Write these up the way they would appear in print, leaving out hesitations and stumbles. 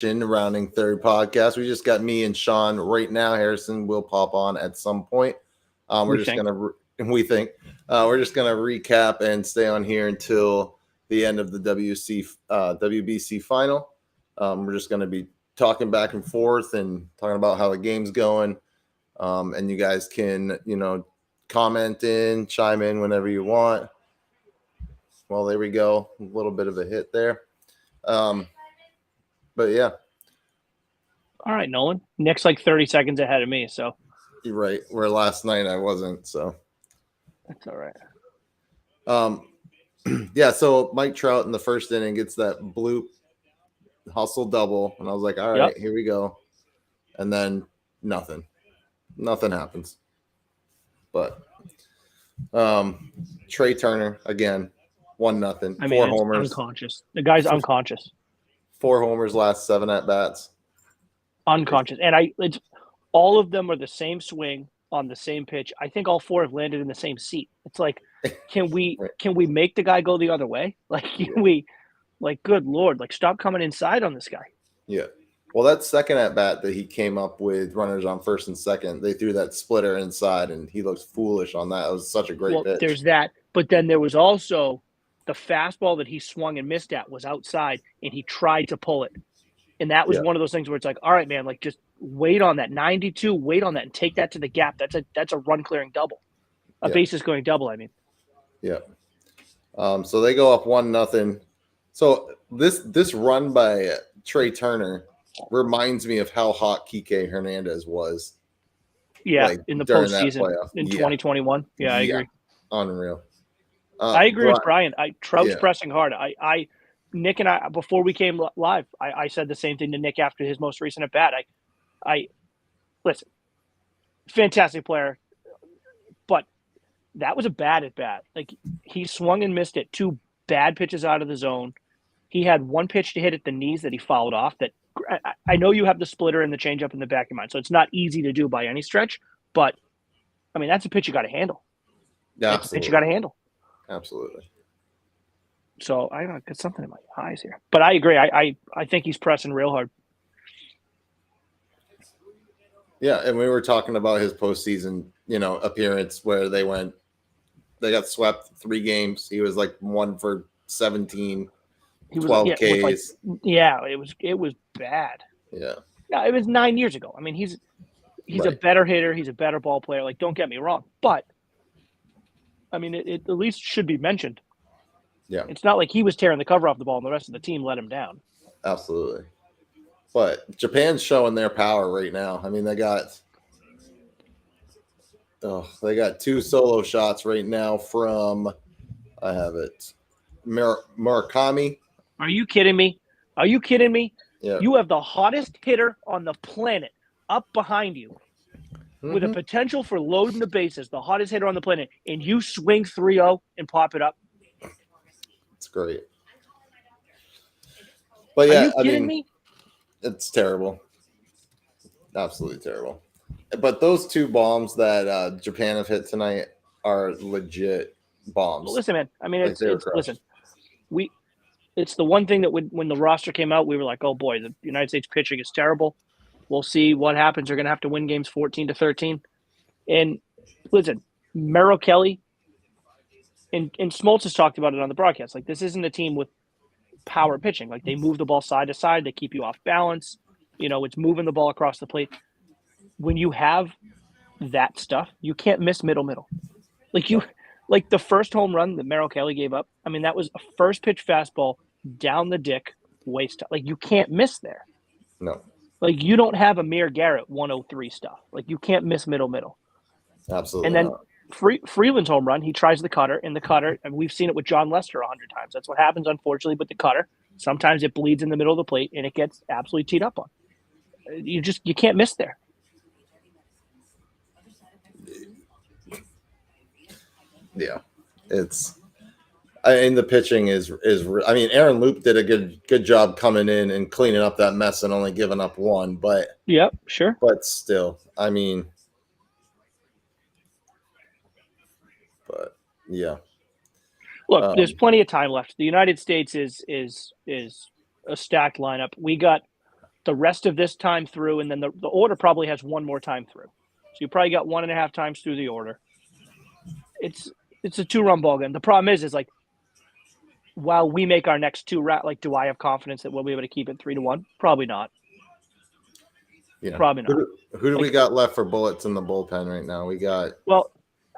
Rounding Third podcast. We just got me and Sean right now. Harrison will pop on at some point. We're just gonna we're just gonna recap and stay on here until the end of the WBC final. We're just gonna be talking back and forth and talking about how the game's going. And you guys can comment in, chime in whenever you want. Well, there we go. A little bit of a hit there. But yeah. All right, Nolan. Nick's like 30 seconds ahead of me, so. You're right. Where last night I wasn't, so. That's all right. Yeah, so Mike Trout in the first inning gets that bloop hustle double, and I was like, all right, Here we go. And then nothing. Nothing happens. But Trey Turner, again, 1-0. I mean, 4 homers. Unconscious. The guy's unconscious. 4 homers last 7 at-bats. Unconscious. And it's all of them are the same swing on the same pitch. I think all 4 have landed in the same seat. It's like, can we make the guy go the other way? Like, good Lord, like, stop coming inside on this guy. Yeah. Well, that second at bat that he came up with runners on first and second, they threw that splitter inside, and he looked foolish on that. It was such a great pitch. There's that, but then there was also the fastball that he swung and missed at was outside, and he tried to pull it, and that was one of those things where it's like, all right, man, like just wait on that 92, wait on that, and take that to the gap. That's a run clearing double, bases going double. I mean, yeah. So they go up 1-0. So this run by Trey Turner reminds me of how hot Kike Hernandez was. Yeah, in the postseason in 2021. Yeah, I agree. Unreal. I agree with Brian. Trout's pressing hard. Nick and I, before we came live, I said the same thing to Nick after his most recent at bat. I listen, fantastic player, but that was a bad at bat. Like, he swung and missed it. 2 bad pitches out of the zone. He had 1 pitch to hit at the knees that he fouled off. That I know you have the splitter and the changeup in the back of your mind, so it's not easy to do by any stretch. But I mean, that's a pitch you got to handle. Yeah, that's a pitch you got to handle. Absolutely. So I don't know, got something in my eyes here, but I agree. I think he's pressing real hard. Yeah, and we were talking about his postseason, appearance where they got swept 3 games. He was like 1 for 17. 12 Ks. It was bad. Yeah. Yeah, it was 9 years ago. I mean, he's a better hitter. He's a better ball player. Like, don't get me wrong, but I mean, it at least should be mentioned. Yeah. It's not like he was tearing the cover off the ball and the rest of the team let him down. Absolutely. But Japan's showing their power right now. I mean, they got 2 solo shots right now from, I have it, Murakami. Are you kidding me? Yeah. You have the hottest hitter on the planet up behind you with a potential for loading the bases, the hottest hitter on the planet, and you swing 3-0 and pop it up. It's great. But yeah, Are you kidding me? It's terrible. Absolutely terrible. But those 2 bombs that Japan have hit tonight are legit bombs. Well, listen, man. I mean, it's the one thing that when the roster came out, we were like, oh boy, the United States pitching is terrible. We'll see what happens. They're going to have to win games 14-13. And listen, Merrill Kelly and Smoltz has talked about it on the broadcast. Like, this isn't a team with power pitching. Like, they move the ball side to side. They keep you off balance. It's moving the ball across the plate. When you have that stuff, you can't miss middle. Like the first home run that Merrill Kelly gave up, I mean, that was a first pitch fastball down the dick, waist. Like, you can't miss there. No. Like, you don't have Amir Garrett 103 stuff. Like, you can't miss middle. Absolutely. And then Freeland's home run, he tries the cutter, and we've seen it with John Lester 100 times. That's what happens, unfortunately, with the cutter. Sometimes it bleeds in the middle of the plate, and it gets absolutely teed up on. You can't miss there. Yeah, the pitching is. I mean, Aaron Loup did a good job coming in and cleaning up that mess and only giving up 1. But yep, sure. But still, I mean, but yeah. Look, there's plenty of time left. The United States is a stacked lineup. We got the rest of this time through, and then the order probably has one more time through. So you probably got 1.5 times through the order. It's a 2-run ball game. The problem is like, while we make our next 2 like, do I have confidence that we'll be able to keep it 3-1? Probably not. Yeah. Probably not. Who do we got left for bullets in the bullpen right now? We got. Well,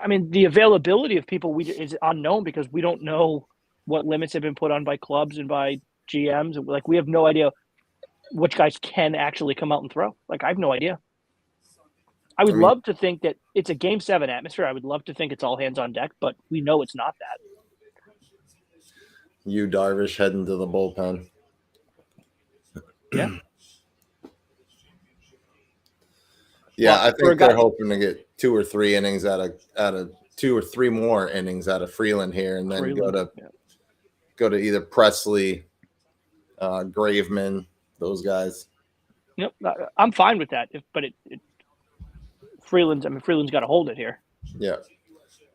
I mean, the availability of people is unknown because we don't know what limits have been put on by clubs and by GMs. Like, we have no idea which guys can actually come out and throw. Like, I have no idea. I would love to think that it's a Game 7 atmosphere. I would love to think it's all hands on deck, but we know it's not that. Yu Darvish heading to the bullpen. Yeah. Yeah, well, I think they're hoping to get 2 or 3 innings out of 2 or 3 more innings out of Freeland here, and then go to either Presley, Graveman, those guys. Yep, I'm fine with that. But Freeland's got to hold it here. Yeah.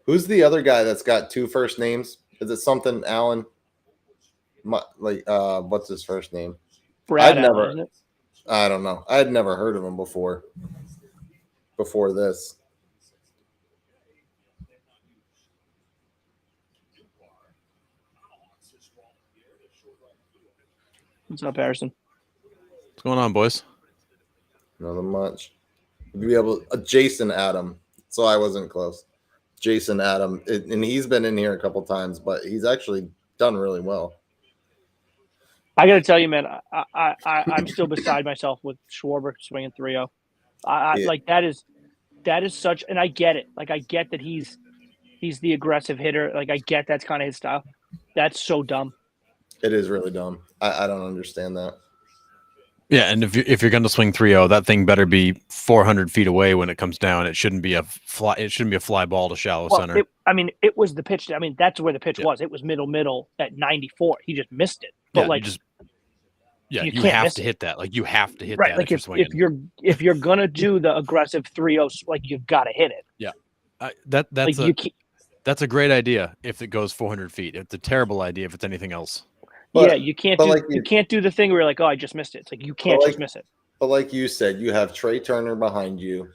Who's the other guy that's got 2 first names? Is it something Allen? What's his first name? Brad Allen, isn't it? I don't know. I had never heard of him before this. What's up, Harrison? What's going on, boys? Nothing much. Be able Jason Adam. So I wasn't close. Jason Adam, and he's been in here a couple times, but he's actually done really well. I got to tell you, man, I'm still beside myself with Schwarber swinging 3-0. Like, that is such, and I get it. Like, I get that he's the aggressive hitter. Like, I get that's kind of his style. That's so dumb. It is really dumb. I don't understand that. Yeah, and if you're going to swing 3-0, that thing better be 400 feet away when it comes down. It shouldn't be a fly. It shouldn't be a fly ball to shallow center. It was the pitch. I mean, that's where the pitch was. It was middle at 94. He just missed it. But you have to hit that. Like, you have to hit right. that. Like, if you're gonna do the aggressive 3-0, like, you've got to hit it. Yeah, that's a great idea if it goes 400 feet. It's a terrible idea if it's anything else. But, you can't do the thing where you're like, oh, I just missed it. It's like, you can't just miss it. But like you said, you have Trey Turner behind you.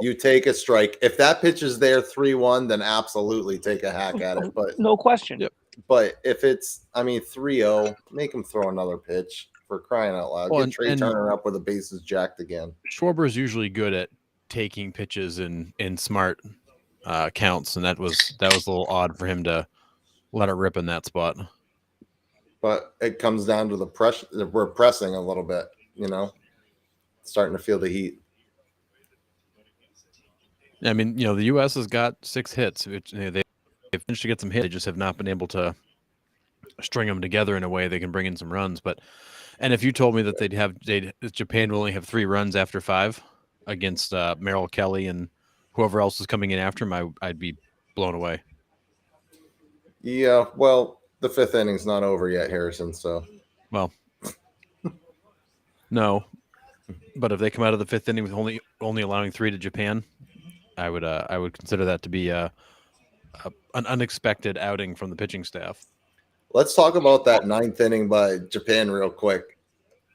You take a strike. If that pitch is there 3-1, then absolutely take a hack at it. But no question. Yep. But if it's 3-0, make him throw another pitch, for crying out loud. Get Trey Turner up with the bases jacked again. Schwarber is usually good at taking pitches in smart counts, and that was a little odd for him to let it rip in that spot. But it comes down to the pressure. We're pressing a little bit, starting to feel the heat. I mean, the U.S. has got 6 hits. Which, they've managed to get some hits. They just have not been able to string them together in a way they can bring in some runs. And if you told me that Japan will only have 3 runs after 5 against Merrill Kelly and whoever else is coming in after him, I'd be blown away. Yeah, well, the 5th inning's not over yet, Harrison. So, well, no, but if they come out of the 5th inning with only allowing 3 to Japan, I would consider that to be an unexpected outing from the pitching staff. Let's talk about that 9th inning by Japan real quick.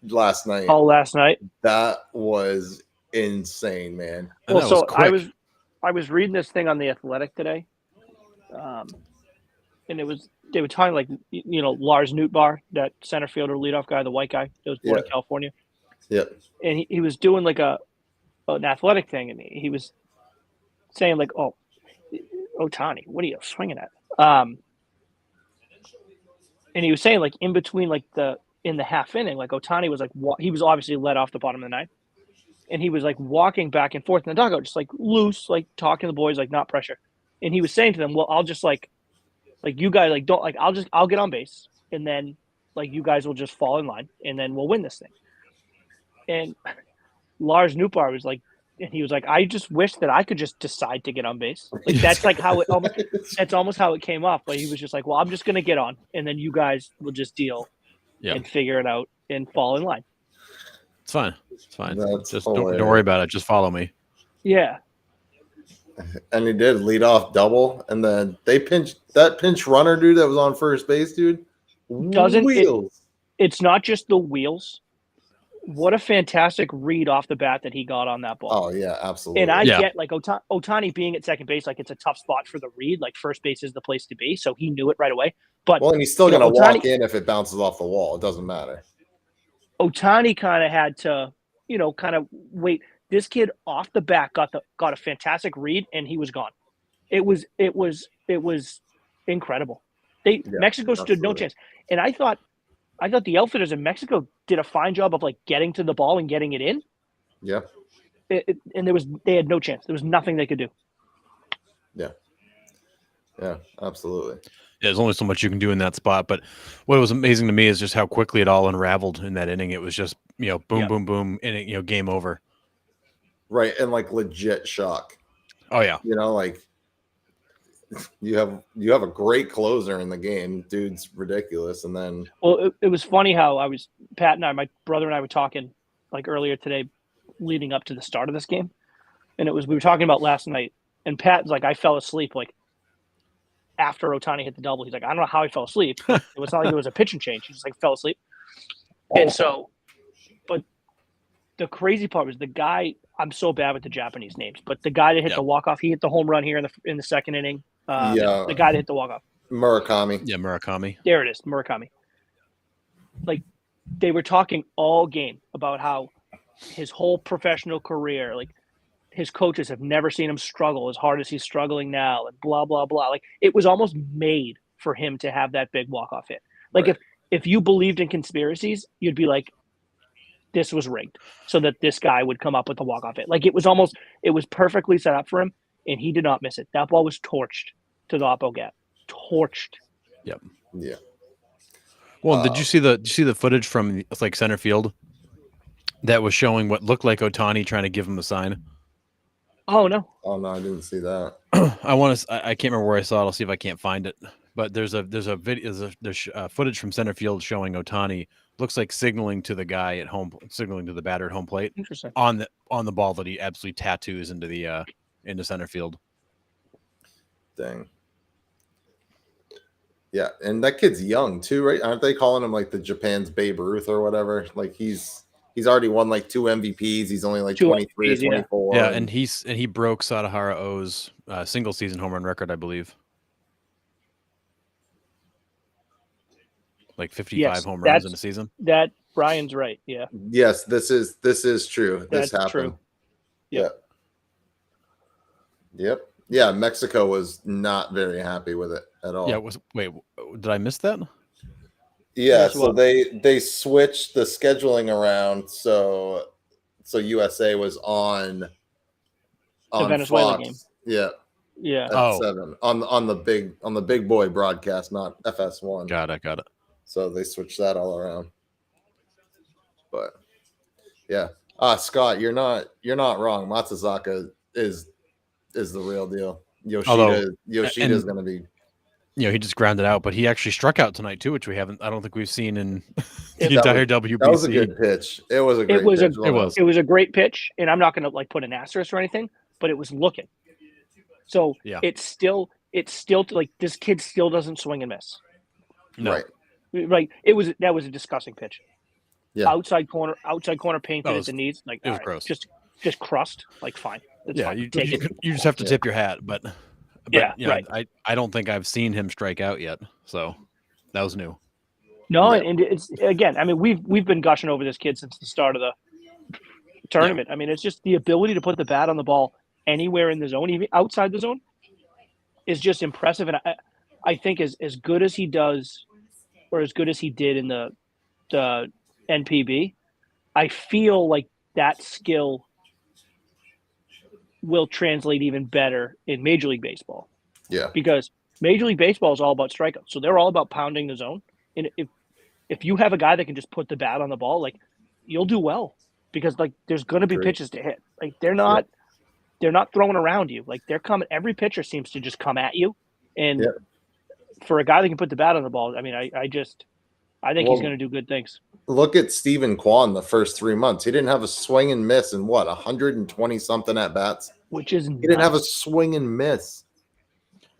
Last night. Oh, last night. That was insane, man. Well, so I was reading this thing on The Athletic today, and they were talking, like, Lars Nootbaar, that center fielder leadoff guy, the white guy that was born in California. Yeah. And he was doing like an athletic thing, and he was saying, like, "Oh, Ohtani, what are you swinging at?" And he was saying, like, in between, like, in the half inning, like, Ohtani was like, he was obviously led off the bottom of the 9th, and he was like walking back and forth in the dugout, just like loose, like talking to the boys, like not pressure. And he was saying to them, "Well, I'll just like you guys, like, don't, like, I'll get on base, and then, like, you guys will just fall in line, and then we'll win this thing." And Lars Nootbaar was like, and he was like, "I just wish that I could just decide to get on base." Like, that's like how that's almost how it came off. But he was just like, "Well, I'm just gonna get on, and then you guys will just deal and figure it out and fall in line." It's fine. It's fine. Just don't worry about it. Just follow me. Yeah. And he did lead off double, and then they pinch runner, dude, that was on first base, dude. It's not just the wheels. What a fantastic read off the bat that he got on that ball. Oh yeah, absolutely. And I Yeah. get like Ohtani being at second base, like it's a tough spot for the read. Like first base is the place to be, so he knew it right away. But well, and he's still you know, going to walk Ohtani- in if it bounces off the wall. It doesn't matter. Ohtani kind of had to, kind of wait. This kid off the bat got a fantastic read, and he was gone. It was incredible. Mexico stood no chance, and I thought the outfitters in Mexico did a fine job of like getting to the ball and getting it in. Yeah. And they had no chance. There was nothing they could do. Yeah, absolutely. Yeah, there's only so much you can do in that spot. But what was amazing to me is just how quickly it all unraveled in that inning. It was just, boom, boom, boom, and game over. Right. And like legit shock. Oh yeah. Like you have a great closer in the game. Dude's ridiculous. And then it was funny how Pat and my brother and I were talking like earlier today leading up to the start of this game. And we were talking about last night, and Pat's like, I fell asleep like after Ohtani hit the double. He's like, I don't know how he fell asleep. It was not like it was a pitch and change. He just like fell asleep. And so, but the crazy part was the guy, I'm so bad with the Japanese names, but the guy that hit the walk-off, he hit the home run here in the second inning. The guy that hit the walk-off. Murakami. Yeah, Murakami. There it is, Murakami. Like, they were talking all game about how his whole professional career, like, his coaches have never seen him struggle as hard as he's struggling now, and blah, blah, blah. Like, it was almost made for him to have that big walk-off hit. Like, right. if you believed in conspiracies, you'd be like, this was rigged so that this guy would come up with the walk-off hit. Like, it was perfectly set up for him, and he did not miss it. That ball was torched to the oppo gap. Torched. Yep. Yeah. Well, did you see the footage from like center field that was showing what looked like Ohtani trying to give him a sign? Oh no! I didn't see that. I can't remember where I saw it. I'll see if I can't find it. But there's footage from center field showing Ohtani looks like signaling to the guy at home, signaling to the batter at home plate. Interesting. On the ball that he absolutely tattoos into center field. Dang. Yeah, and that kid's young too, right? Aren't they calling him like the Japan's Babe Ruth or whatever? Like he's already won like 2 MVPs. He's only like 23 or 24. Yeah, and he broke Sadahara O's single season home run record, I believe. Like 55 home runs in a season. That Brian's right. Yeah. Yes, this is true. This happened. True. Yep. Yep. Yeah, Mexico was not very happy with it at all. Yeah, wait, did I miss that? Yeah, so they switched the scheduling around so USA was on the Venezuela Fox. game. Yeah. Yeah. At 7 on the big boy broadcast, not FS1. Got it. So they switched that all around. But yeah. Scott, you're not wrong. Matsuzaka is the real deal. Yoshida's going to be. He just grounded out, but he actually struck out tonight too, which I don't think we've seen in the entire WBC. That was a good pitch. It was a great pitch. It was a great pitch, and I'm not going to like put an asterisk or anything, but it was looking. So it's still like this kid still doesn't swing and miss. No. Right. That was a disgusting pitch. Yeah. Outside corner painted at the knees. Like it was right, gross. Just crust. Like fine. That's fine. You just have to tip your hat, but right. I don't think I've seen him strike out yet, so that was new. No, and it's again. I mean, we've been gushing over this kid since the start of the tournament. I mean, it's just the ability to put the bat on the ball anywhere in the zone, even outside the zone, is just impressive. And I think as good as he does, or as good as he did in the NPB, I feel like that skill will translate even better in Major League Baseball. Yeah. Because Major League Baseball is all about strikeouts. So they're all about pounding the zone. And if you have a guy that can just put the bat on the ball, like you'll do well. Because like there's gonna be pitches to hit. Like they're not throwing around you. Like they're coming, every pitcher seems to just come at you. And for a guy that can put the bat on the ball, I mean I think he's gonna do good things. Look at Stephen Kwan the first 3 months. He didn't have a swing and miss in 120 something at bats. Which is he didn't have a swing and miss.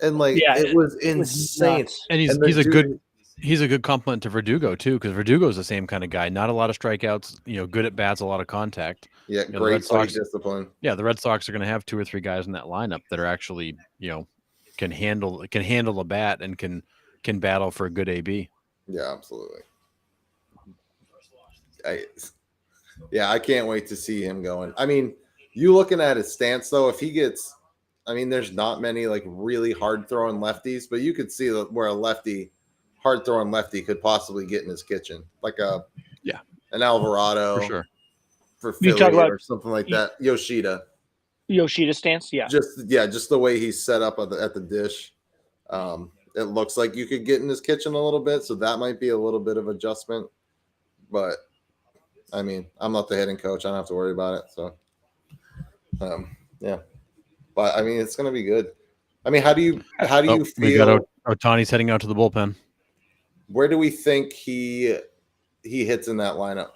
And it was insane. And he's a good he's a good complement to Verdugo too, because Verdugo's the same kind of guy. Not a lot of strikeouts, good at bats, a lot of contact. Yeah, the great Red Sox, plate discipline. Yeah, the Red Sox are going to have 2 or 3 guys in that lineup that are actually, can handle a bat and can battle for a good AB. Yeah, absolutely. I can't wait to see him going. I mean, you looking at his stance though, if he gets, I mean, there's not many like really hard throwing lefties, but you could see where a hard throwing lefty could possibly get in his kitchen, like an Alvarado For sure. for You Philly talk about or something like that. Yoshida, stance, yeah. just the way he's set up at the dish. It looks like you could get in his kitchen a little bit, so that might be a little bit of adjustment. But I mean, I'm not the hitting coach; I don't have to worry about it. So, yeah. But I mean, it's going to be good. I mean, how do you feel? We got Ohtani's heading out to the bullpen. Where do we think he hits in that lineup?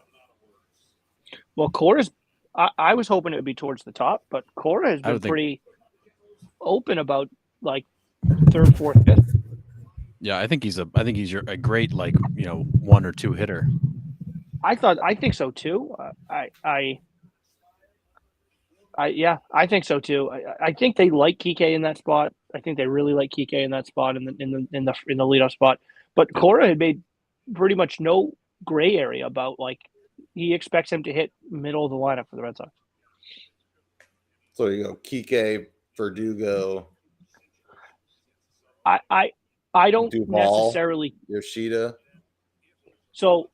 Well, Cora's. I was hoping it would be towards the top, but Cora has been pretty open about like third, fourth, fifth. Yeah, I think he's a great 1 or 2 hitter. I think so too. I think so too. I think they like Kike in that spot. I think they really like Kike in that spot in the leadoff spot. But Cora had made pretty much no gray area about like he expects him to hit middle of the lineup for the Red Sox. So you go Kike, Verdugo. I don't Duvall, necessarily Yoshida. So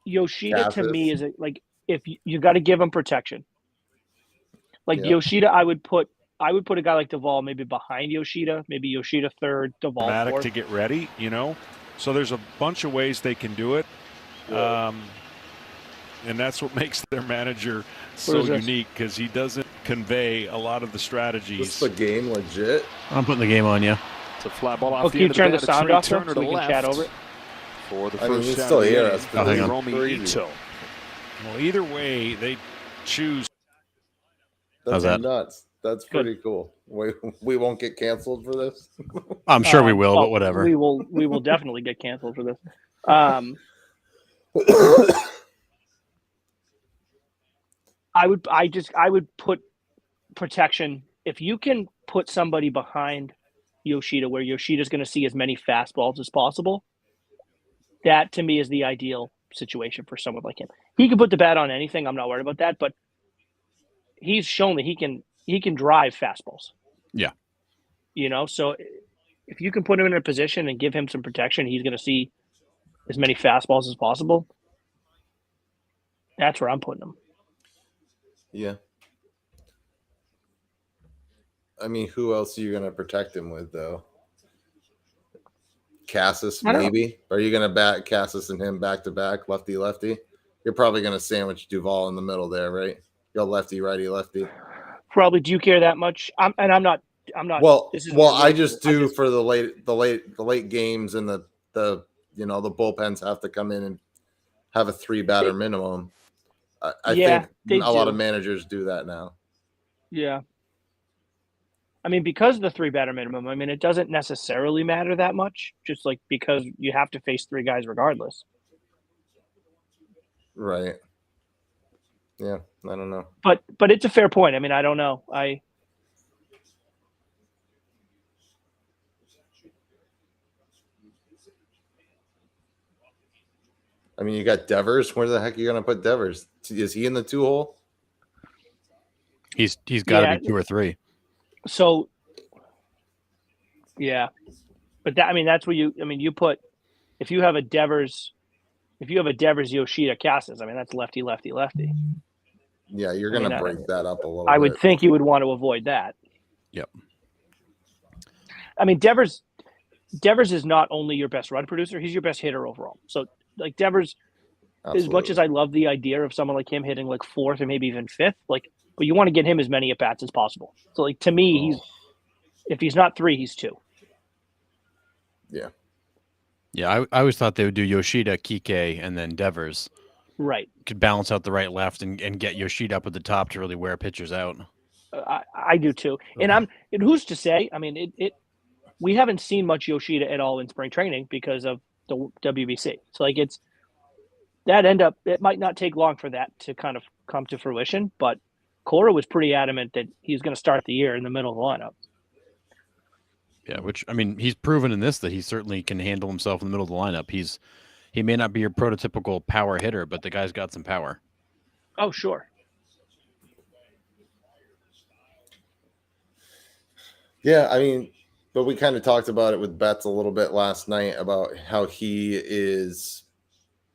Yoshida Cassis. to me is if you got to give him protection. Like Yoshida, I would put a guy like Duvall maybe behind Yoshida, maybe Yoshida third, Duvall fourth. To get ready, So there's a bunch of ways they can do it. And that's what makes their manager so unique, because he doesn't convey a lot of the strategies. Is the game legit? I'm putting the game on you. It's a fly ball off the end of the bat. Can you turn the sound off so we can chat over it? For the I mean, first you still hear us. Hang on. Romy Ito. Well, either way, they choose. That's How's that? nuts. That's pretty cool. We won't get canceled for this. I'm sure we will, but whatever. We will definitely get canceled for this. I would put protection. If you can put somebody behind Yoshida where Yoshida's going to see as many fastballs as possible, that to me is the ideal situation for someone like him. He can put the bat on anything. I'm not worried about that, but he's shown that he can drive fastballs. Yeah. So if you can put him in a position and give him some protection, he's going to see as many fastballs as possible. That's where I'm putting him. Yeah. I mean, who else are you going to protect him with, though? Cassis, maybe? Are you going to bat Cassis and him back to back, lefty lefty? You're probably going to sandwich Duvall in the middle there, right? Go lefty, righty, lefty. Probably. Do you care that much? I'm not. Well, I just do for the late games, and the bullpens have to come in and have a 3-batter minimum. I think a lot of managers do that now. Yeah. I mean, because of the 3-batter minimum, I mean, it doesn't necessarily matter that much, just like because you have to face 3 guys regardless. Right. Yeah, I don't know. But it's a fair point. I mean, I don't know. I mean, you got Devers. Where the heck are you going to put Devers? Is he in the 2-hole? He's got to be 2 or 3. So, yeah, but that's where you put if you have a Devers Yoshida Cassis. I mean, that's lefty, lefty, lefty. Yeah, you're going to break that up a little. I would think you would want to avoid that. Yep. I mean, Devers is not only your best run producer; he's your best hitter overall. So, like Devers, as much as I love the idea of someone like him hitting like 4th or maybe even 5th, but you want to get him as many at bats as possible. So, like to me, if he's not 3, he's 2. Yeah. Yeah, I always thought they would do Yoshida, Kike, and then Devers. Right. Could balance out the right left and get Yoshida up at the top to really wear pitchers out. I do too. And who's to say? I mean, we haven't seen much Yoshida at all in spring training because of the WBC. So like it might not take long for that to kind of come to fruition, but Cora was pretty adamant that he's going to start the year in the middle of the lineup. Yeah, which, I mean, he's proven in this that he certainly can handle himself in the middle of the lineup. He may not be your prototypical power hitter, but the guy's got some power. Oh, sure. Yeah, I mean, but we kind of talked about it with Betts a little bit last night about how he is,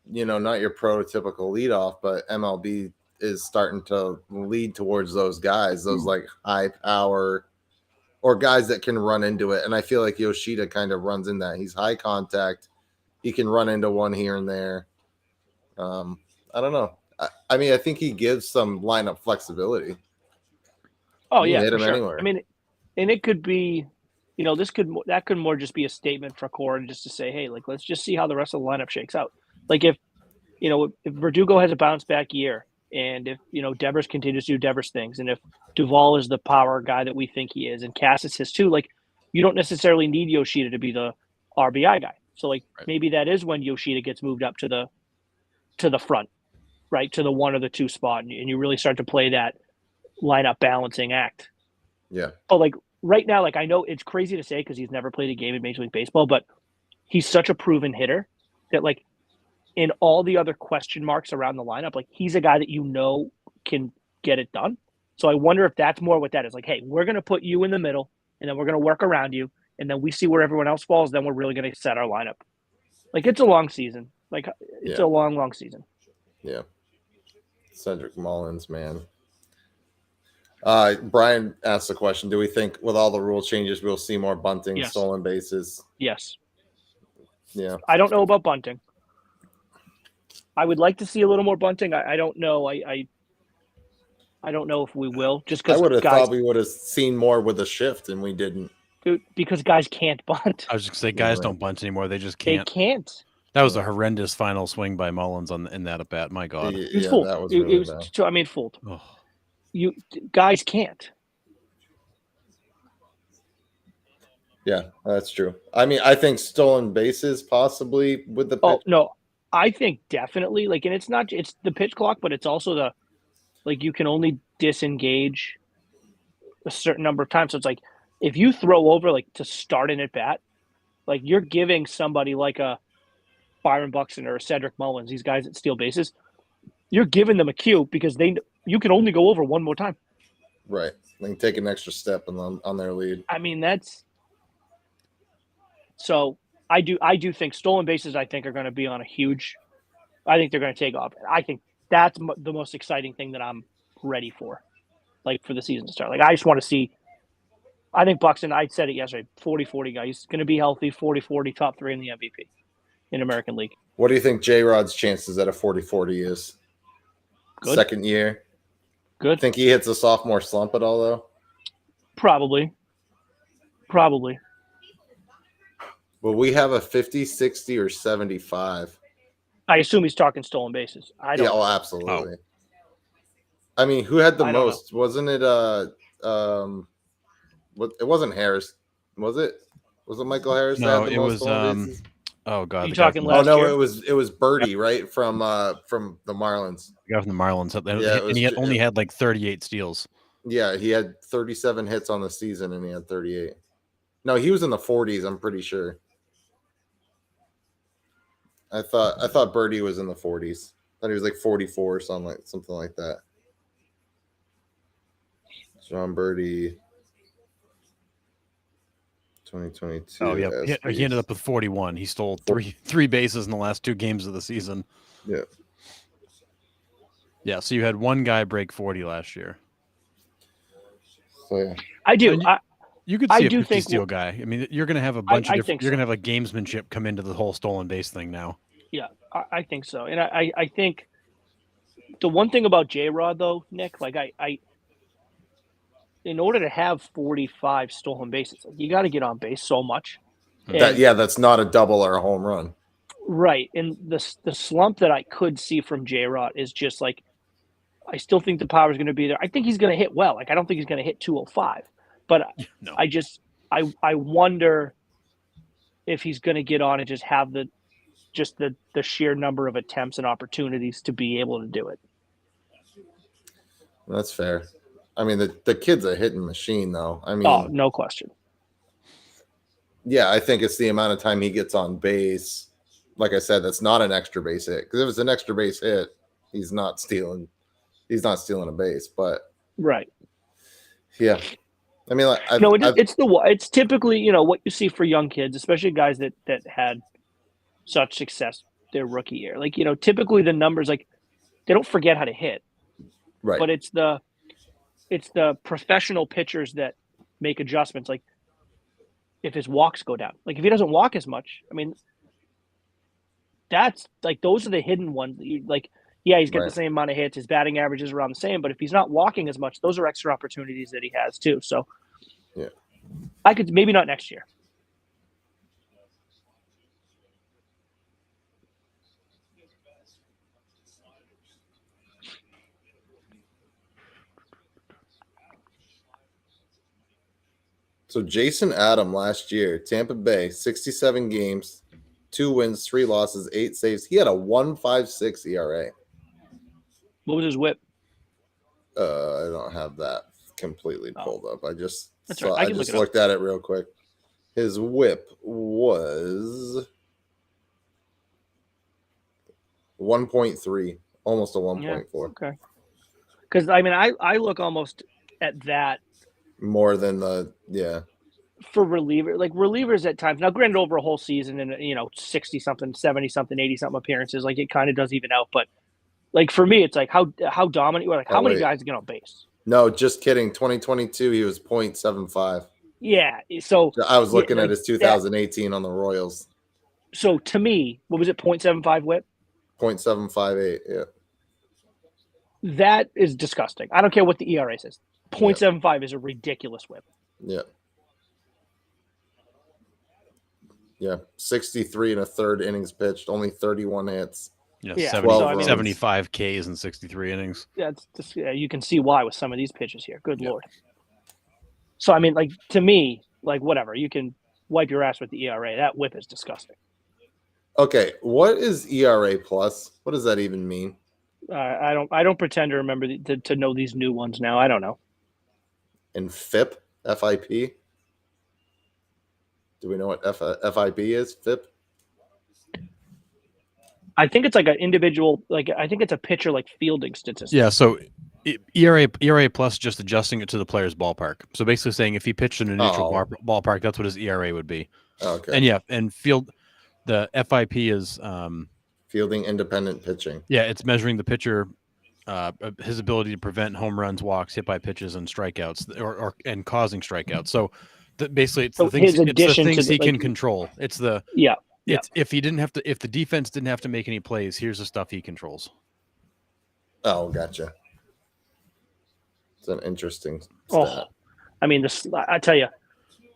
not your prototypical leadoff, but MLB is starting to lead towards those guys, those like high power or guys that can run into it. And I feel like Yoshida kind of runs in that. He's high contact. He can run into one here and there. I don't know. I mean, I think he gives some lineup flexibility. Oh, yeah, hit for him sure. anywhere. I mean, and it could be, that could more just be a statement for Cora just to say, hey, like, let's just see how the rest of the lineup shakes out. Like if Verdugo has a bounce back year, and if, Devers continues to do Devers things, and if Duvall is the power guy that we think he is, and Cassis is too, like, you don't necessarily need Yoshida to be the RBI guy. So, like, maybe that is when Yoshida gets moved up to the front, right, to the 1 or the 2 spot, and you really start to play that lineup balancing act. Yeah. Oh, like, right now, like, I know it's crazy to say because he's never played a game in Major League Baseball, but he's such a proven hitter that, like, in all the other question marks around the lineup, like, he's a guy that can get it done. So I wonder if that's more what that is. Like, hey, we're going to put you in the middle, and then we're going to work around you, and then we see where everyone else falls, then we're really going to set our lineup. Like, it's a long season. Like, it's a long, long season. Yeah. Cedric Mullins, man. Brian asked the question, do we think with all the rule changes we'll see more bunting, stolen bases? Yes. Yeah. I don't know about bunting. I would like to see a little more bunting. I don't know. I don't know if we will. Just because I would have thought we would have seen more with a shift, and we didn't. Dude, because guys can't bunt. I was just going to say, guys don't bunt anymore. They just can't. They can't. That was a horrendous final swing by Mullins in that at bat. My God. He's fooled. That was really bad. Fooled. Oh. You guys can't. Yeah, that's true. I mean, I think stolen bases possibly with the pitch. Oh, no. I think definitely, like, and it's the pitch clock, but it's also you can only disengage a certain number of times. So it's like, if you throw over, like, to start an at bat, like, you're giving somebody like a Byron Buxton or a Cedric Mullins, these guys that steal bases, you're giving them a cue because you can only go over one more time. Right. They can take an extra step on their lead. I mean, so I do think stolen bases, I think, are going to be on I think they're going to take off. I think that's the most exciting thing that I'm ready for, like, for the season to start. Like, I just want to see, I think Buxton, I said it yesterday, 40-40 guy. He's going to be healthy, 40-40, top 3 in the MVP in American League. What do you think J-Rod's chances at a 40-40 is? Good. Second year? Good. Think he hits a sophomore slump at all, though? Probably. Will we have a 50, 60, or 75? I assume he's talking stolen bases. Absolutely. Oh. I mean, who had the most? Know. Wasn't it it wasn't Harris, was it? Was it Michael Harris? No, that had the it most was bases? Oh God! You talking last year? year? It was Birdie, right, from the Marlins. The guy from the Marlins. Yeah, and he only had like 38 steals. Yeah, he had 37 hits on the season, and he had 38. No, he was in the 40s. I'm pretty sure. I thought Birdie was in the 40s. I thought he was like 44 or something like that. John Birdie, 2022. Oh yeah, he ended up with 41. He stole three bases in the last 2 games of the season. Yeah. Yeah, so you had one guy break 40 last year. So yeah. I do. You could see a 50 steal guy. I mean, you're going to have a bunch of different. You're going to have a gamesmanship come into the whole stolen base thing now. Yeah, I think so, and I think the one thing about J-Rod though, Nick, like I in order to have 45 stolen bases, you got to get on base so much. That's not a double or a home run. Right, and the slump that I could see from J-Rod is just like, I still think the power is going to be there. I think he's going to hit well. Like, I don't think he's going to hit 205, but no. I wonder if he's going to get on and just have the sheer number of attempts and opportunities to be able to do it. That's fair. I mean, the kid's a hitting machine, though. I mean, oh, no question. Yeah, I think it's the amount of time he gets on base. Like I said, that's not an extra base hit. Because if it's an extra base hit, he's not stealing a base. But right, yeah, I mean, like, it's typically what you see for young kids, especially guys that had such success their rookie year. Like typically the numbers, like they don't forget how to hit, right? But it's the professional pitchers that make adjustments. Like if his walks go down, like if he doesn't walk as much, I mean, that's like those are the hidden ones. That you like. Yeah, he's got the same amount of hits. His batting average is around the same, but if he's not walking as much, those are extra opportunities that he has too. So, yeah, I could maybe not next year. So Jason Adam last year, Tampa Bay, 67 games, 2 wins, 3 losses, 8 saves. He had a 1.56 ERA. What was his whip? I don't have that completely pulled up. I just looked at it real quick. His whip was 1.3, almost a 1.4. Yeah, okay. Because I mean, I look almost at that more than for relievers at times. Now, granted, over a whole season and 60 something, 70 something, 80 something appearances, like it kind of does even out. But like for me, it's like how dominant you are. Like how many guys get on base? No, just kidding. 2022, he was 0.75. Yeah. So I was looking at his 2018 on the Royals. So to me, what was it? 0.75 whip? 0.758. Yeah. That is disgusting. I don't care what the ERA says. 0.75 is a ridiculous whip. Yeah. Yeah. 63 and a third innings pitched, only 31 hits. Yeah, 75 Ks in 63 innings. Yeah, you can see why with some of these pitches here. Good Lord. So, I mean, like, to me, like, whatever. You can wipe your ass with the ERA. That whip is disgusting. Okay, what is ERA plus? What does that even mean? I don't pretend to remember to know these new ones now. I don't know. And FIP? FIP? Do we know what FIP is? FIP? I think it's like an individual, like I think it's a pitcher like fielding statistic. Yeah, so ERA plus just adjusting it to the player's ballpark. So basically saying if he pitched in a neutral ballpark, that's what his ERA would be. Okay. And the FIP is fielding independent pitching. Yeah, it's measuring the pitcher, his ability to prevent home runs, walks, hit by pitches, and strikeouts, and causing strikeouts. So basically, it's the things he can control. It's the if the defense didn't have to make any plays, here's the stuff he controls. Oh, gotcha. It's an interesting stat. I mean, I tell you,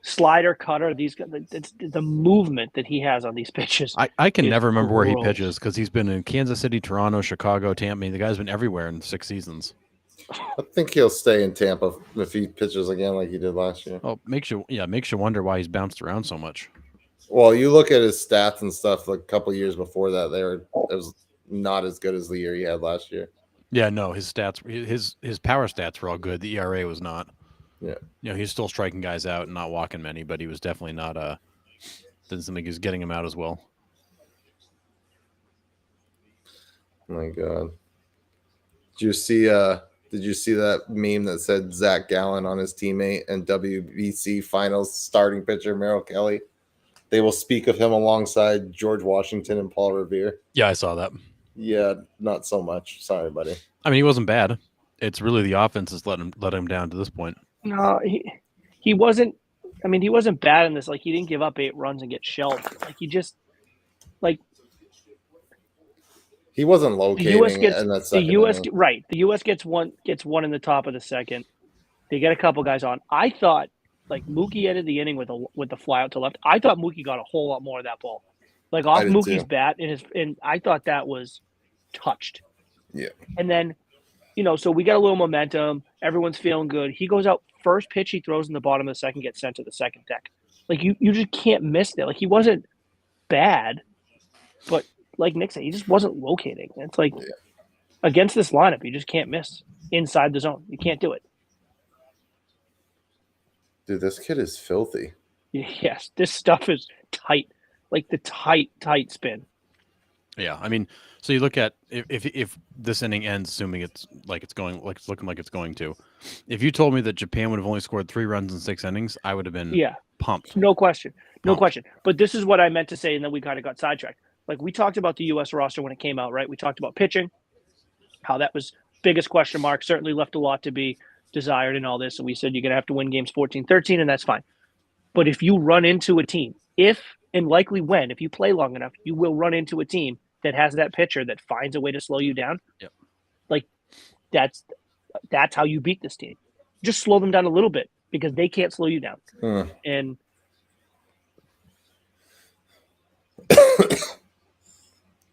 slider, cutter, these guys, it's the movement that he has on these pitches. I can never remember where he pitches because he's been in Kansas City, Toronto, Chicago, Tampa. The guy's been everywhere in 6 seasons. I think he'll stay in Tampa if he pitches again like he did last year. Oh, makes you wonder why he's bounced around so much. Well, you look at his stats and stuff. Like a couple years before that, it was not as good as the year he had last year. Yeah, no, his stats, his power stats were all good. The ERA was not. Yeah, he's still striking guys out and not walking many, but he was definitely not. Didn't seem like he was getting them out as well. My God, did you see that meme that said Zach Gallen on his teammate and WBC Finals starting pitcher Merrill Kelly? They will speak of him alongside George Washington and Paul Revere. Yeah, I saw that. Yeah, not so much. Sorry, buddy. I mean, he wasn't bad. It's really the offense that's let him down to this point. No, he wasn't. I mean, he wasn't bad in this. Like, he didn't give up 8 runs and get shelled. Like, he just he wasn't locating in that second inning. Right. The U.S. gets one in the top of the second. They get a couple guys on. I thought like Mookie ended the inning with the fly out to left. I thought Mookie got a whole lot more of that ball, like off Mookie's bat, and I thought that was touched. Yeah. And then, so we got a little momentum. Everyone's feeling good. He goes out first pitch he throws in the bottom of the second gets sent to the second deck. Like you just can't miss that. Like he wasn't bad, but like Nick said, he just wasn't locating. It's like against this lineup, you just can't miss inside the zone. You can't do it. Dude, this kid is filthy. Yes, this stuff is tight. Like the tight spin. Yeah, I mean, so you look at if this inning ends, assuming it's looking like it's going to. If you told me that Japan would have only scored 3 runs in 6 innings, I would have been pumped. No question. But this is what I meant to say, and then we kind of got sidetracked. Like we talked about the U.S. roster when it came out, right? We talked about pitching, how that was biggest question mark, certainly left a lot to be desired and all this. And we said you're going to have to win games 14-13, and that's fine. But if you run into a team, if you play long enough, you will run into a team that has that pitcher that finds a way to slow you down. Yep. Like that's how you beat this team. Just slow them down a little bit because they can't slow you down. And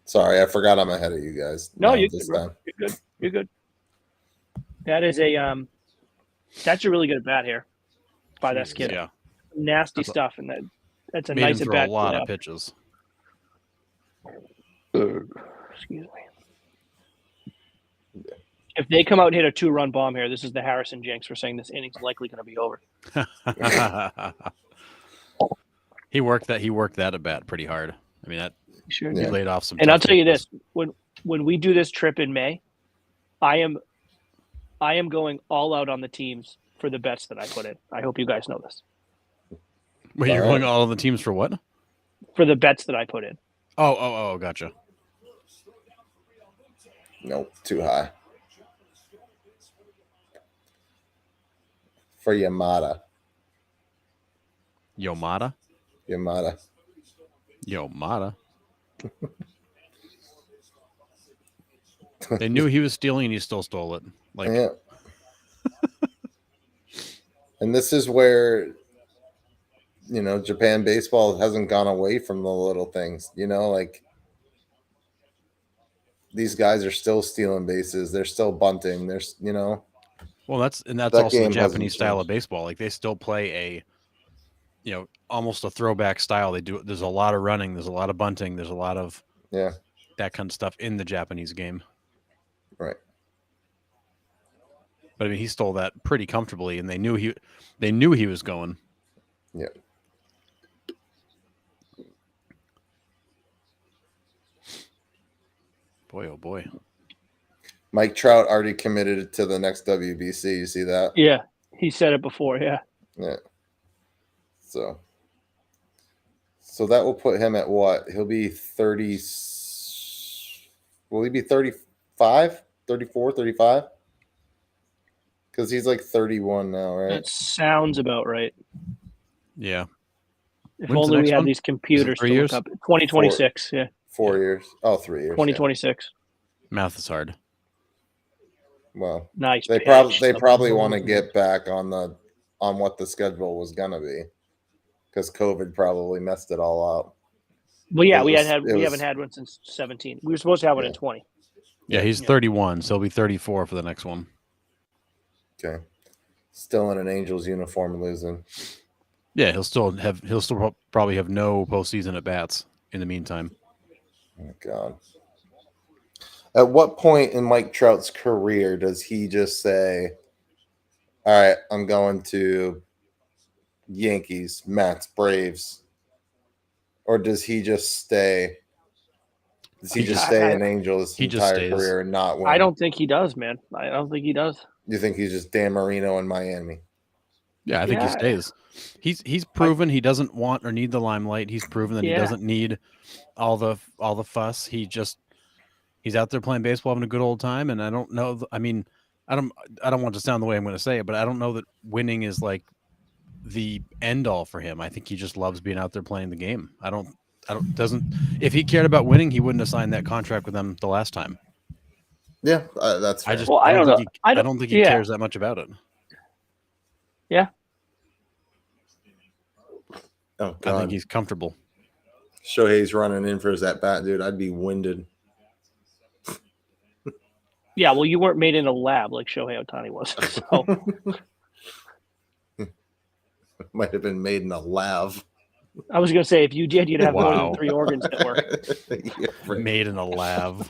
sorry, I forgot I'm ahead of you guys. No, you're good. You're good. That is that's a really good bat here by that kid. Yeah. Nasty stuff, and that's a Made nice him throw at bat. a lot of pitches. Excuse me. If they come out and hit a 2-run bomb here, this is the Harrison jinx for saying this inning's likely going to be over. He worked that at bat pretty hard. I mean, that sure he laid off some. And I'll tell you this: when we do this trip in May, I am going all out on the teams for the bets that I put in. I hope you guys know this. Wait, you're going all of the teams for what? For the bets that I put in. Oh, gotcha. Nope, too high. For Yamada. Yomada? They knew he was stealing and he still stole it. Like, yeah. And this is where, Japan baseball hasn't gone away from the little things, like these guys are still stealing bases. They're still bunting. There's, Well, that's that also the Japanese style of baseball. Like they still play almost a throwback style. They do. There's a lot of running. There's a lot of bunting. There's a lot of that kind of stuff in the Japanese game. Right. But I mean, he stole that pretty comfortably, and they knew he was going. Yeah. Boy, oh boy. Mike Trout already committed to the next WBC. You see that? Yeah, he said it before. Yeah. Yeah. So that will put him at what? He'll be 30. Will he be 35, 34, 35? Because he's like 31 now, right? That sounds about right. Yeah. If When's the only we next had one? these computers Is it 3 to years? look up. 2026. 4 years. Oh, 3 years. 2026. Math is hard. Well, Nice. they probably want to get back on what the schedule was gonna be, because COVID probably messed it all up. Well, yeah, we haven't had one since 17. We were supposed to have one in 20. Yeah, he's 31, so he'll be 34 for the next one. Okay, still in an Angels uniform, losing. Yeah, he'll still probably have no postseason at bats in the meantime. Oh God. At what point in Mike Trout's career does he just say, all right, I'm going to Yankees, Mets, Braves? Or does he just stay? Does he just stay an Angel his entire career and not win? I don't think he does, man. I don't think he does. You think he's just Dan Marino in Miami? Yeah, I think he stays. He's proven he doesn't want or need the limelight. He's proven that he doesn't need all the fuss. He's out there playing baseball, having a good old time. And I don't know. I mean, I don't want to sound the way I'm going to say it, but I don't know that winning is like the end all for him. I think he just loves being out there playing the game. If he cared about winning, he wouldn't have signed that contract with them the last time. Yeah, that's fair. I don't think he cares that much about it. Yeah. Oh, God. I think he's comfortable. Shohei's running in for his at bat, dude. I'd be winded. Yeah, well, you weren't made in a lab like Shohei Ohtani was. So. Might have been made in a lab. I was going to say, if you did, you'd have more Wow. than 3 organs that work. Yeah, right. Made in a lab.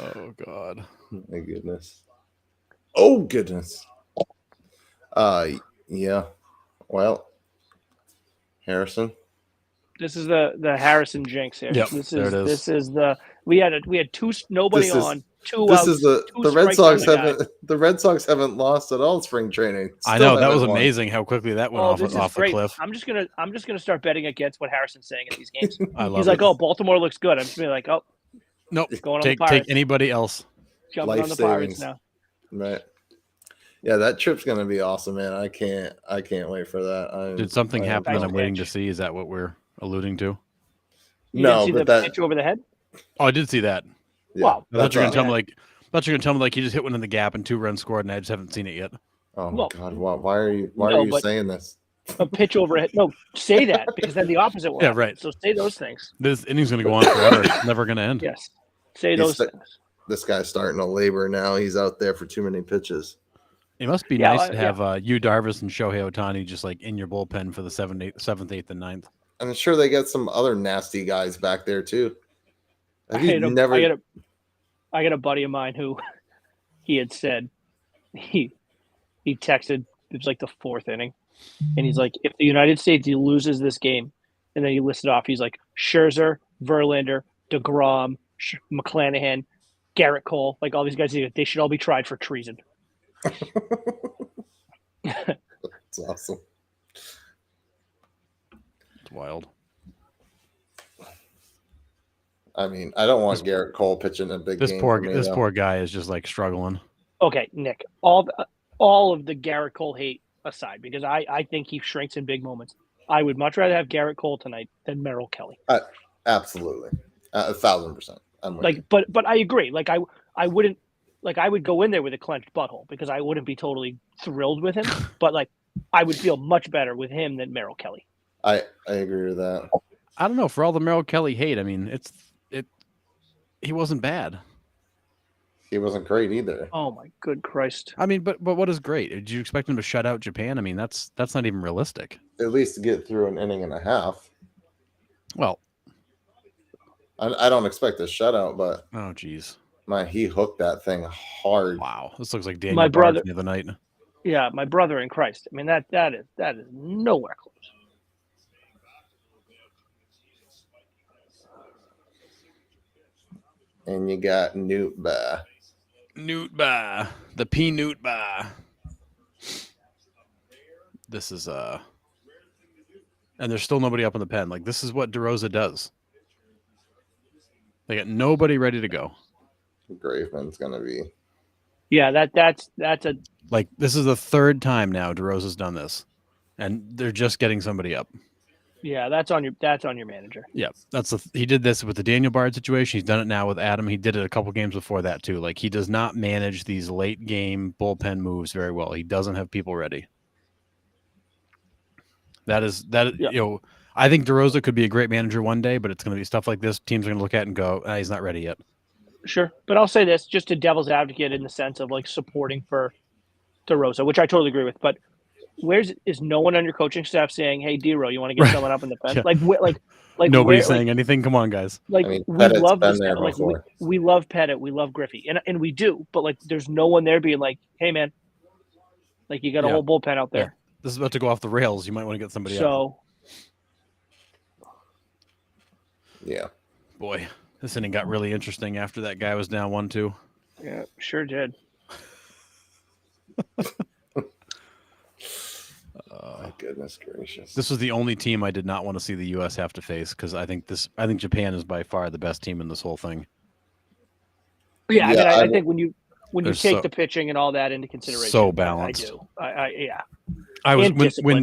Oh God. My goodness. Oh goodness. Yeah. Well, Harrison. This is the Harrison jinx here. Yep, This there is it is. this is the we had nobody This is- on, 2 This outs. is the 2 Red strikes on Sox the guy. haven't lost at all spring training. I Still know that haven't was won. amazing how quickly that went Oh, off this is the great. cliff. I'm just gonna start betting against what Harrison's saying at these games. I love He's it. like, "Oh, Baltimore looks good." I'm just being like, "Oh, Nope. going on the Take Pirates, anybody else. jumping on the Life Pirates savings. now." Right. Yeah, that trip's gonna be awesome, man. I can't wait for that. Did something happen that Nice I'm waiting to pitch. see? Is that what we're alluding to? You No, didn't see but the that- pitch over the head? Oh, I did see that. Yeah, Wow. I thought that's you were gonna awesome. tell me like. I thought you were gonna tell me like he just hit one in the gap and 2 runs scored, and I just haven't seen it yet. Oh my Well, god, why are you no, but- saying this? A pitch over a head? No, say that because then the opposite will Yeah, happen. right. So say those things. This inning's gonna go on forever. It's never gonna end. Yes, say He's those st- things. This guy's starting to labor now. He's out there for too many pitches. It must be Yeah, nice to yeah. have you, Darvis, and Shohei Ohtani just like in your bullpen for the 7th, 8th, and 9th. And I'm sure they got some other nasty guys back there too. Have you I never? got a buddy of mine who he had said he texted. It was like the 4th inning, and he's like, if the United States loses this game, and then he listed off, he's like Scherzer, Verlander, DeGrom, McClanahan, Garrett Cole, like all these guys. They should all be tried for treason. It's awesome. It's wild. I mean, I don't want Garrett Cole pitching a big This game. poor for me, this though. poor guy is just like struggling. Okay, Nick, all of the Garrett Cole hate aside, because I think he shrinks in big moments. I would much rather have Garrett Cole tonight than Merrill Kelly. Absolutely, 1,000%. I'm with you. But I agree. Like I wouldn't, like I would go in there with a clenched butthole because I wouldn't be totally thrilled with him. But like I would feel much better with him than Merrill Kelly. I agree with that. I don't know. For all the Merrill Kelly hate, I mean, he wasn't bad. He wasn't great either. Oh my good Christ! I mean, but what is great? Did you expect him to shut out Japan? I mean, that's not even realistic. At least to get through an inning and a half. Well, I don't expect a shutout, but oh geez, he hooked that thing hard. wow, this looks like Daniel My Barnes brother- the other night. Yeah, my brother in Christ. I mean that is nowhere close. And you got Newt Bah. Newt Bah, the P Newt Bah. This is and there's still nobody up in the pen. Like this is what DeRosa does. They got nobody ready to go. Graveman's gonna be. Yeah, that's a Like this is the 3rd time now DeRosa's done this, and they're just getting somebody up. yeah that's on your manager. Yeah, he did this with the Daniel Bard situation. He's done it now with Adam. He did it a couple games before that too. Like he does not manage these late game bullpen moves very well. He doesn't have people ready. That Yeah. you know, I think DeRosa could be a great manager one day, but it's going to be stuff like this. Teams are going to look at and go, he's not ready yet. Sure, but I'll say this just to devil's advocate in the sense of like supporting for DeRosa, which I totally agree with. But is no one on your coaching staff saying, "Hey, D-Row, you want to get Right. someone up in the pen?" Yeah. Like Nobody's where- saying anything. Come on, guys. Like I mean, we Pettit's love been this there guy. Like before. we love Pettit, we love Griffey, and we do. But like, there's no one there being like, "Hey, man, like you got a Yeah. whole bullpen out there." This is about to go off the rails. You might want to get somebody up. So Yeah. Boy, this inning got really interesting after that guy was down 1-2. yeah, sure did. My goodness gracious. This was the only team I did not want to see the U.S. have to face because I think Japan is by far the best team in this whole thing. Yeah, Yeah, I I- mean, I think when you They're take so- the pitching and all that into consideration, so balanced. I do. Yeah. I was And when discipline.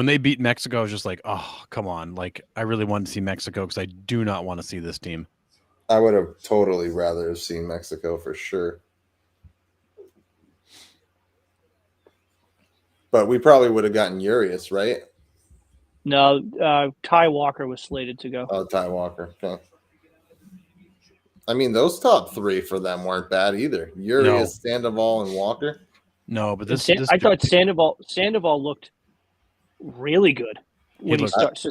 they beat Mexico, I was just like, oh, come on. Like I really wanted to see Mexico because I do not want to see this team. I would have totally rather have seen Mexico for sure. But we probably would have gotten Urias, right? No, Ty Walker was slated to go. Oh, Ty Walker. Okay. I mean, those top 3 for them weren't bad either. Urias, Sandoval, and Walker. No, but I thought Sandoval looked really good when he started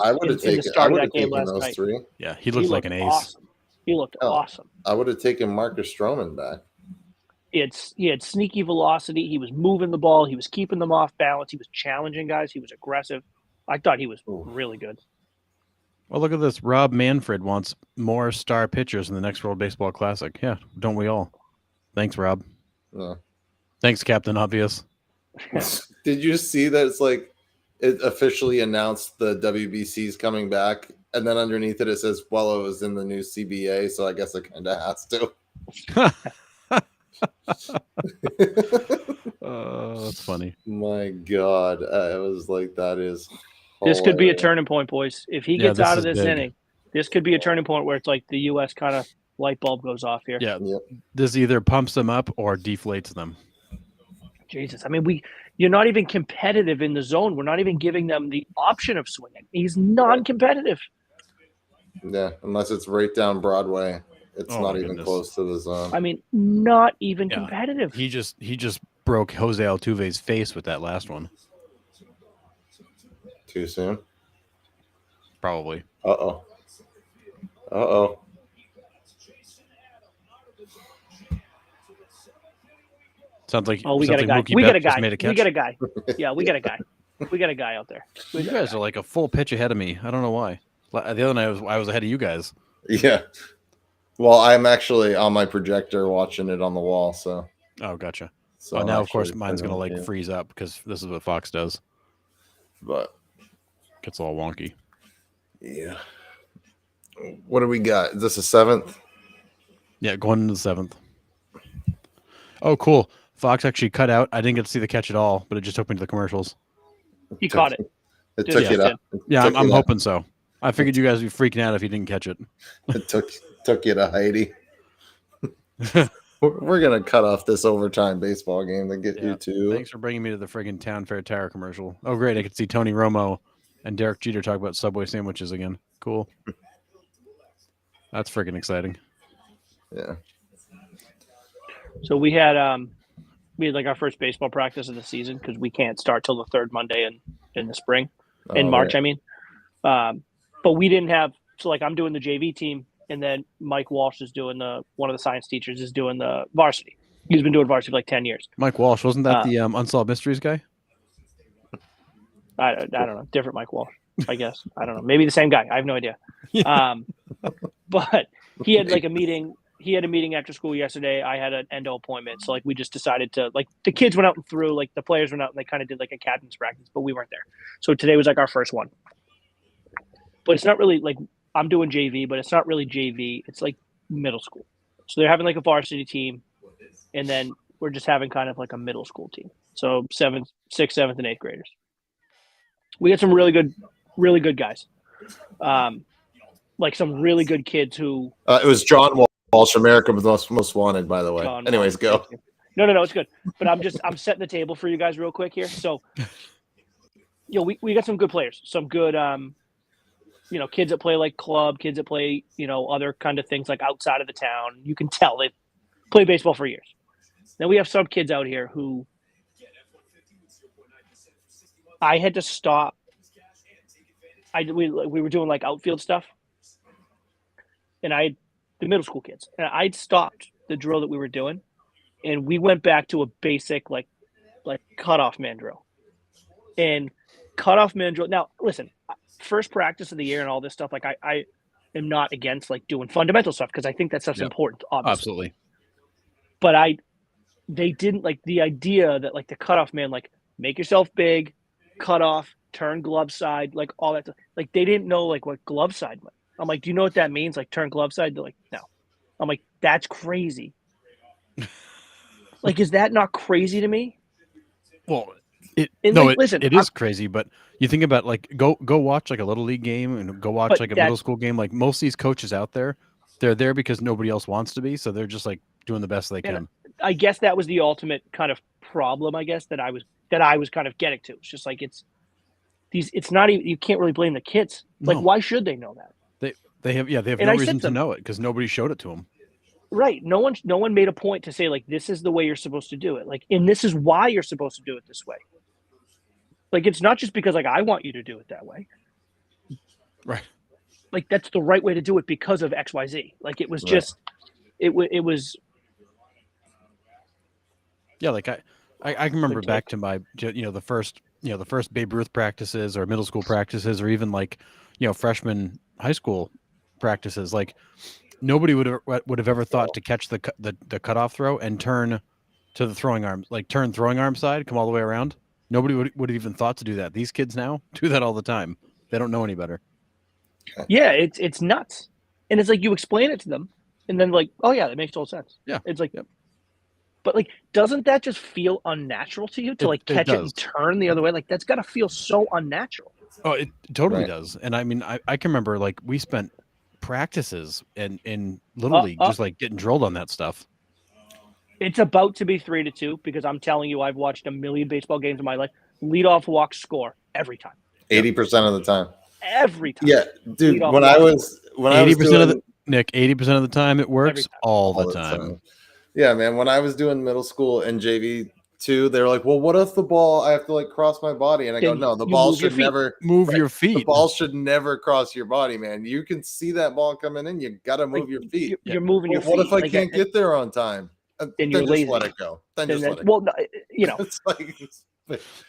in the start of that game last night. 3. Yeah, he looked like an ace. Awesome. He looked awesome. I would have taken Marcus Stroman back. He had sneaky velocity. He was moving the ball. He was keeping them off balance. He was challenging guys. He was aggressive. I thought he was really good. Well, look at this. Rob Manfred wants more star pitchers in the next World Baseball Classic. Yeah, don't we all? Thanks, Rob. No. Thanks, Captain Obvious. Did you see that it's like it officially announced the WBC's coming back, and then underneath it says, well, it was in the new CBA, so I guess it kind of has to. Oh, that's funny. My God. I was like, that is This could be a turning point, boys. If he gets out of this big inning, this could be a turning point where it's like the U.S. kind of light bulb goes off here. Yeah. Yep. This either pumps them up or deflates them. Jesus. I mean, you're not even competitive in the zone. We're not even giving them the option of swinging. He's non-competitive. Yeah, unless it's right down Broadway. It's Oh, not my even goodness. close to the zone. I mean, not even Yeah. competitive. He just broke Jose Altuve's face with that last one. Too soon? Probably. Uh-oh. Uh-oh. Sounds like We got a guy. Mookie We got a Betts just guy. made a catch. We got a guy. Yeah, we got a guy. We got a guy out there. You guys are like a full pitch ahead of me. I don't know why. The other night I was ahead of you guys. Yeah. Well, I'm actually on my projector watching it on the wall, so. Oh, gotcha. So Oh, I'm now of course actually mine's gonna kinda- like yeah. freeze up because this is what Fox does. But Gets all wonky. yeah. What do we got? Is this a 7th? Yeah, going into the 7th. Oh, cool. Fox actually cut out. I didn't get to see the catch at all, but it just took me to the commercials. He caught it. It Just took it did. up. Yeah, Took I'm it up. hoping so. I figured you guys would be freaking out if you didn't catch it. It took you to Heidi. We're gonna cut off this overtime baseball game to get Yeah. you to. Thanks for bringing me to the friggin' Town Fair Tire commercial. Oh, great. I could see Tony Romo and Derek Jeter talk about Subway sandwiches again. Cool. That's friggin' exciting. Yeah. So we had like our first baseball practice of the season because we can't start till the third Monday in the spring, in Oh, March. right. I mean, but we didn't have. So like I'm doing the JV team, and then Mike Walsh is doing one of the science teachers is doing the varsity. He's been doing varsity for like 10 years. Mike Walsh, wasn't that the Unsolved Mysteries guy? I don't know, different Mike Walsh, I guess. I don't know, maybe the same guy. I have no idea. But he had like a meeting. He had a meeting after school yesterday. I had an endo appointment, so like we just decided to like the kids went out and threw, like the players went out and they kind of did like a captain's practice, but we weren't there. So today was like our first one. But it's not really like I'm doing JV, but it's not really JV. It's like middle school. So they're having like a varsity team, and then we're just having kind of like a middle school team. So 6th, 7th, and 8th graders. We had some really good guys. Like some really good kids who. It was John Walsh, America Most Wanted, by the way. John Anyways, Walsh, go. No, it's good. But I'm setting the table for you guys real quick here. So, we got some good players, some good, kids that play like club, kids that play, other kind of things like outside of the town. You can tell they play baseball for years. Then we have some kids out here who I had to stop. We were doing like outfield stuff, and the middle school kids, and I'd stopped the drill that we were doing, and we went back to a basic like cutoff man drill, and cutoff man drill. Now, listen, first practice of the year and all this stuff. Like I am not against like doing fundamental stuff because I think that stuff's important, obviously. Absolutely. But they didn't like the idea that like the cutoff man, like make yourself big, cut off, turn glove side, like all that. Like they didn't know like what glove side meant. I'm like, do you know what that means? Like turn glove side? They're like, no. I'm like, that's crazy. Like, is that not crazy to me? Well, listen, it is crazy, but you think about like go watch like a little league game and go watch But like a middle school game. Like most of these coaches out there, they're there because nobody else wants to be, so they're just like doing the best they can. I guess that was the ultimate kind of problem, I guess, that I was kind of getting to. It's just like it's not even, you can't really blame the kids. Like, No. why should they know that? They have And no I reason said to them. know it because nobody showed it to them. Right. No one made a point to say like this is the way you're supposed to do it. Like, and this is why you're supposed to do it this way. Like, it's not just because like I want you to do it that way. Right. Like, that's the right way to do it because of XYZ. Like, it was just it was. Yeah, like I can remember back to my the first Babe Ruth practices or middle school practices or even like freshman high school practices. Like nobody would have ever thought to catch the cutoff throw and turn to the throwing arm, like turn throwing arm side, come all the way around. Nobody would have even thought to do that. These kids now do that all the time. They don't know any better. Yeah, it's nuts, and it's like you explain it to them, and then like, oh yeah, that makes total sense. Yeah, it's like. Yep. But like, doesn't that just feel unnatural to you to like catch it and turn the other way? Like that's got to feel so unnatural. Oh, it totally does. And I mean, I can remember like we spent practices in Little League just like getting drilled on that stuff. It's about to be 3-2 because I'm telling you, I've watched a million baseball games in my life. Leadoff walk score every time. 80% of the time. Every time. Yeah, dude. When I was 80% of the Nick, 80% of the time it works all the time. Yeah, man. When I was doing middle school and JV too, they were like, "Well, what if the ball? I have to like cross my body?" And I go, "No, the ball should never move your feet. The ball should never cross your body, man. You can see that ball coming in. You got to move your feet. You're moving your feet. What if I can't get there on time? Then you're lazy. Let it go. Then just let it go. Well, it's like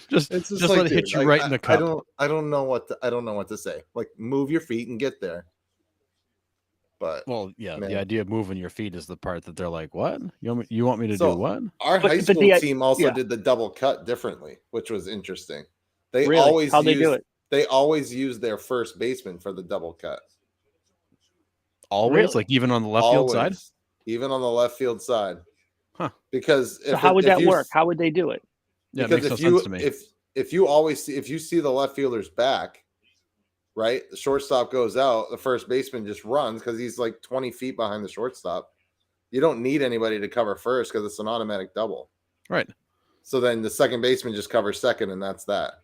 just let it hit you right in the cup. I don't know what to say. Like move your feet and get there. But the idea of moving your feet is the part that they're like, "What? You want me to do what?" Our high school team also did the double cut differently, which was interesting. They always do it? They always use their first baseman for the double cut. Always, like even on the left field side, even on the left field side, huh? Because how would that work? How would they do it? Yeah, because it makes no sense to me. If you see the left fielder's back. Right, the shortstop goes out. The first baseman just runs because he's like 20 feet behind the shortstop. You don't need anybody to cover first because it's an automatic double. Right. So then the second baseman just covers second, and that's that.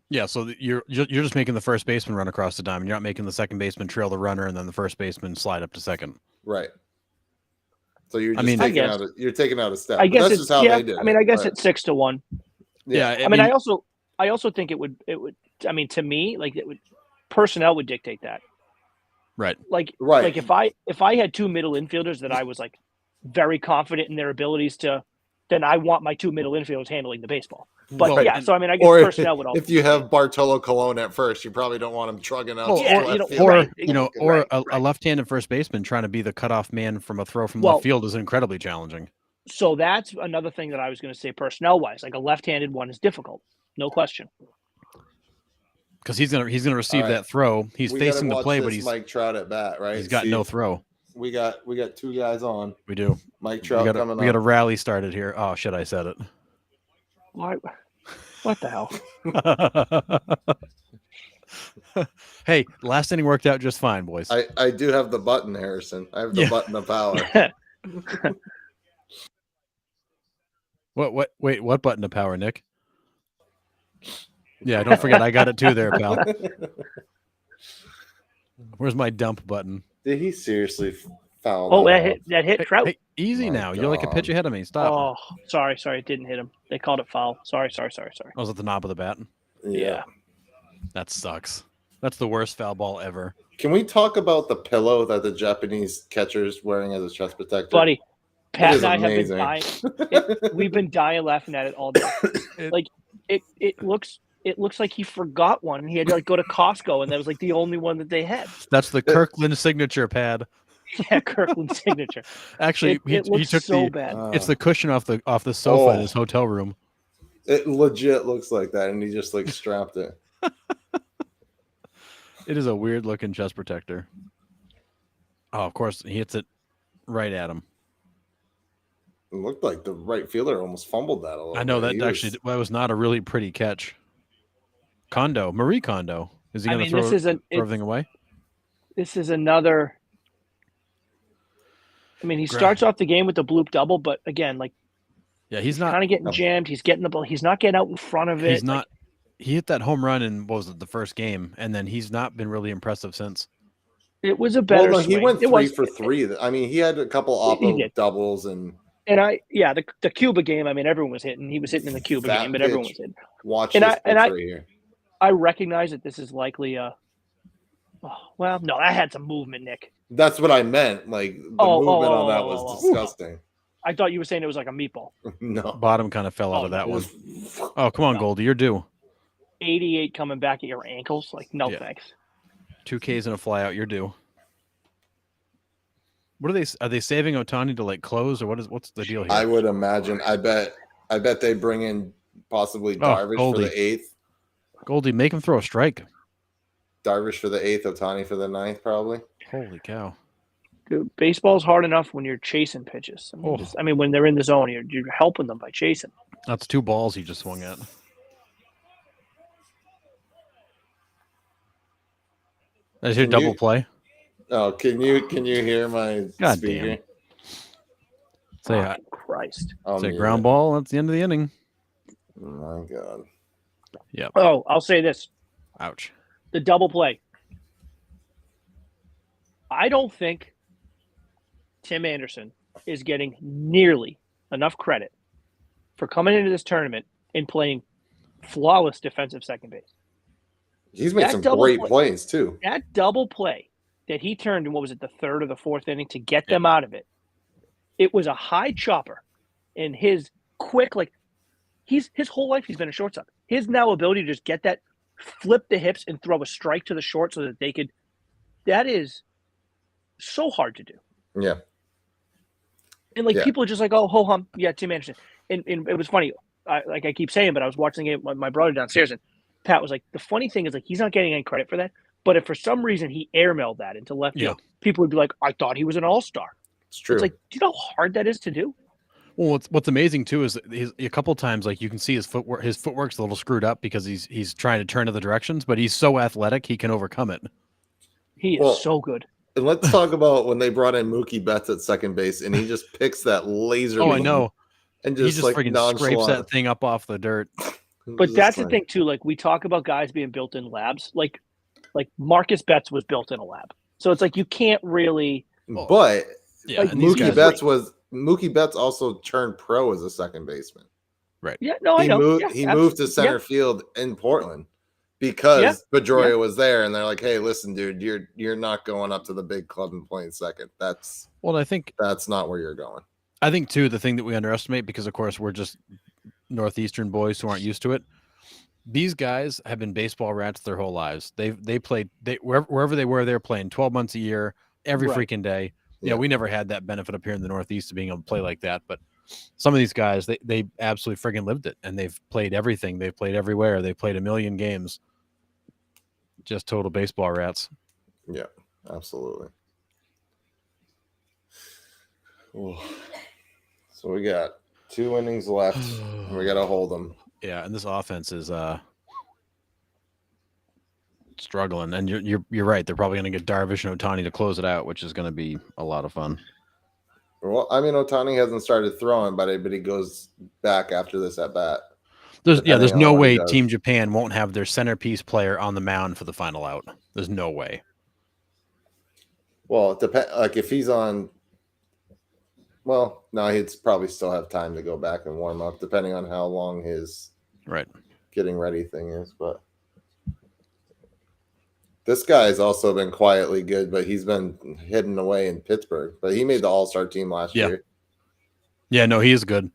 Yeah. So you're just making the first baseman run across the diamond. You're not making the second baseman trail the runner and then the first baseman slide up to second. Right. So you're just taking out a step. I guess that's just how they did. I mean, I guess it's 6-1. Yeah. I mean, I also think it would. I mean, to me, like personnel would dictate that. Right. Like if I had two middle infielders that I was like very confident in their abilities to, then I want my two middle infielders handling the baseball. But so I mean, I guess personnel would also. If you have Bartolo Colon at first, you probably don't want him trugging out. Or a left-handed first baseman trying to be the cutoff man from a throw from left field is incredibly challenging. So that's another thing that I was going to say personnel-wise. Like a left-handed one is difficult, no question. Because he's gonna receive that throw. He's facing the play, but he's Mike Trout at bat, right? He's got no throw. We got two guys on. We do. Mike Trout coming on. We got a rally started here. Oh shit! I said it. Why? What the hell? Hey, last inning worked out just fine, boys. I do have the button, Harrison. I have the button of power. What? Wait, what button of power, Nick? Yeah, don't forget, I got it too there, pal. Where's my dump button? Did he seriously foul? Oh, that hit Trout. Hey, easy now. God. You're like a pitch ahead of me. Stop. Oh, sorry. It didn't hit him. They called it foul. Sorry. I was at the knob of the bat. Yeah. That sucks. That's the worst foul ball ever. Can we talk about the pillow that the Japanese catcher's wearing as a chest protector? Buddy, Pat and I have been dying. We've been dying laughing at it all day. It looks like he forgot one. He had to go to Costco, and that was like the only one that they had. That's the Kirkland signature pad. Yeah, Kirkland signature. Actually, he took so bad. It's the cushion off the sofa in his hotel room. It legit looks like that, and he just like strapped it. It is a weird looking chest protector. Oh, of course, he hits it right at him. It looked like the right fielder almost fumbled that a little. I know that that was not a really pretty catch. Marie Kondo. Is he going to throw everything away? This is another. I mean, he starts off the game with the bloop double, but again, he's not kind of getting jammed. He's getting the ball. He's not getting out in front of it. He's not. He hit that home run in the first game, and then he's not been really impressive since. It was a better Well, no, he swing. went It 3 was for 3. I mean, he had a couple He oppo did. doubles and the Cuba game. I mean, everyone was hitting. He was hitting in the Cuba that game, but pitch. everyone was hitting. Watch And this pitch I right here. I recognize that this is likely a. Oh, well, no, I had some movement, Nick. That's what I meant. Like the movement on that was disgusting. I thought you were saying it was like a meatball. No, Bottom kind of fell out of that it one. was- Oh, come on, No. Goldie, you're due. 88 coming back at your ankles. Like, no Yeah. thanks. 2 Ks and a fly out. You're due. What are they saving Otani to like close, or what's the deal here? I would imagine. I bet they bring in possibly Darvish for Goldie. the 8th. Goldie, make him throw a strike. Darvish for the 8th, Otani for the 9th, probably. Holy cow. Dude, baseball's hard enough when you're chasing pitches. I mean, when they're in the zone, you're helping them by chasing. That's 2 balls he just swung at. Is your double play? Oh, can you hear my God speaker? damn. Say, Oh, Christ. say ground ball. That's the end of the inning. Oh my God. Yep. Oh, I'll say this. Ouch. The double play. I don't think Tim Anderson is getting nearly enough credit for coming into this tournament and playing flawless defensive second base. He's made That some double great play- plays too. That double play that he turned in, what was it, the 3rd or the 4th inning to get them out of it? It was a high chopper, and his quick, like his whole life he's been a shortstop. His now ability to just get that, flip the hips, and throw a strike to the short so that they could. That is so hard to do. Yeah. And like Yeah. people are just like, oh, ho hum, yeah, Tim Anderson. And it was funny. I keep saying, but I was watching it with my brother downstairs, and Pat was like, the funny thing is like he's not getting any credit for that. But if for some reason he airmailed that into left field, people would be like, I thought he was an all-star. It's true. It's like, do you know how hard that is to do? Well, what's amazing too is that a couple times, like you can see his footwork. His footwork's a little screwed up because he's trying to turn other directions, but he's so athletic he can overcome it. He is so good. And let's talk about when they brought in Mookie Betts at second base, and he just picks that laser. Oh, I beam know. And He just like freaking scrapes nonchalant. that thing up off the dirt. But Just that's the like- thing too. Like we talk about guys being built in labs. Like Marcus Betts was built in a lab. So it's like you can't really. But Yeah, Like, and these guys, Mookie Betts also turned pro as a second baseman. Yeah, no, I He know. moved. Yeah, He moved to center field in Portland because Pedroia was there, and they're like, "Hey, listen, dude, you're not going up to the big club and playing second. That's not where you're going." I think too, the thing that we underestimate, because of course we're just Northeastern boys who aren't used to it. These guys have been baseball rats their whole lives. They played wherever they were, they're playing 12 months a year, every freaking day. You know, we never had that benefit up here in the Northeast of being able to play like that. But some of these guys, they absolutely friggin' lived it, and they've played everything. They've played everywhere. They played 1 million games. Just total baseball rats. Yeah, absolutely. Ooh. So we got 2 innings left. And we got to hold them. Yeah, and this offense is struggling. And you're right. They're probably going to get Darvish and Otani to close it out, which is going to be a lot of fun. Well, I mean, Otani hasn't started throwing, but he goes back after this at bat. There's no way Team Japan won't have their centerpiece player on the mound for the final out. There's no way. Well, it depends. Like if he's on. Well, no, he'd probably still have time to go back and warm up, depending on how long his getting ready thing is. But this guy's also been quietly good, but he's been hidden away in Pittsburgh. But he made the All-Star team last year. Yeah, no, he is good.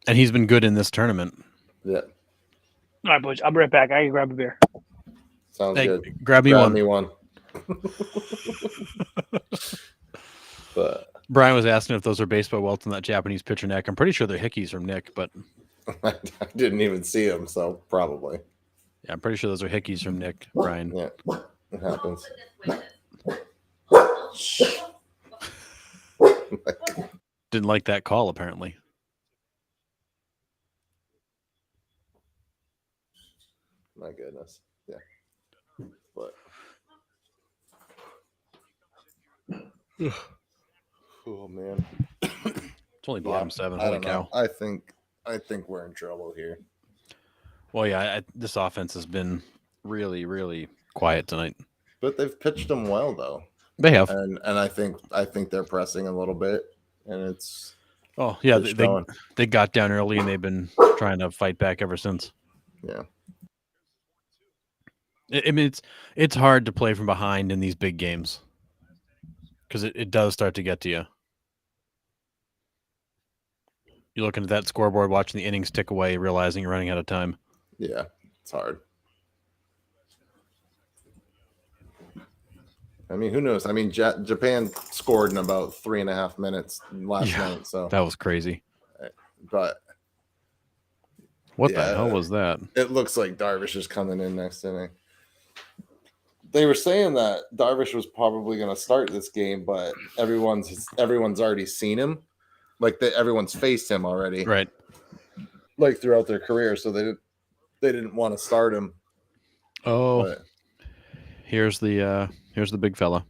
And he's been good in this tournament. Yeah. All right, boys. I'll be right back. I can grab a beer. Sounds good. Grab me one. But Brian was asking if those are baseball welts on that Japanese pitcher neck. I'm pretty sure they're hickeys from Nick, but I didn't even see him, so probably. Yeah, I'm pretty sure those are hickeys from Nick, Brian. Yeah, it happens. Didn't like that call, apparently. My goodness. Yeah. But oh man. It's only bottom 7. I Holy don't cow. know. I think we're in trouble here. Well, yeah, this offense has been really, really quiet tonight. But they've pitched him well though. They have. And I think they're pressing a little bit, and it's they got down early and they've been trying to fight back ever since. Yeah. I mean, it's hard to play from behind in these big games because it does start to get to you. You're looking at that scoreboard, watching the innings tick away, realizing you're running out of time. Yeah, it's hard. I mean, who knows? I mean, Japan scored in about 3.5 minutes last night, so that was crazy. But what the hell was that? It looks like Darvish is coming in next inning. They were saying that Darvish was probably going to start this game, but everyone's already seen him. Like everyone's faced him already, right? Like throughout their career, so they didn't want to start him. Oh, but here's the big fella.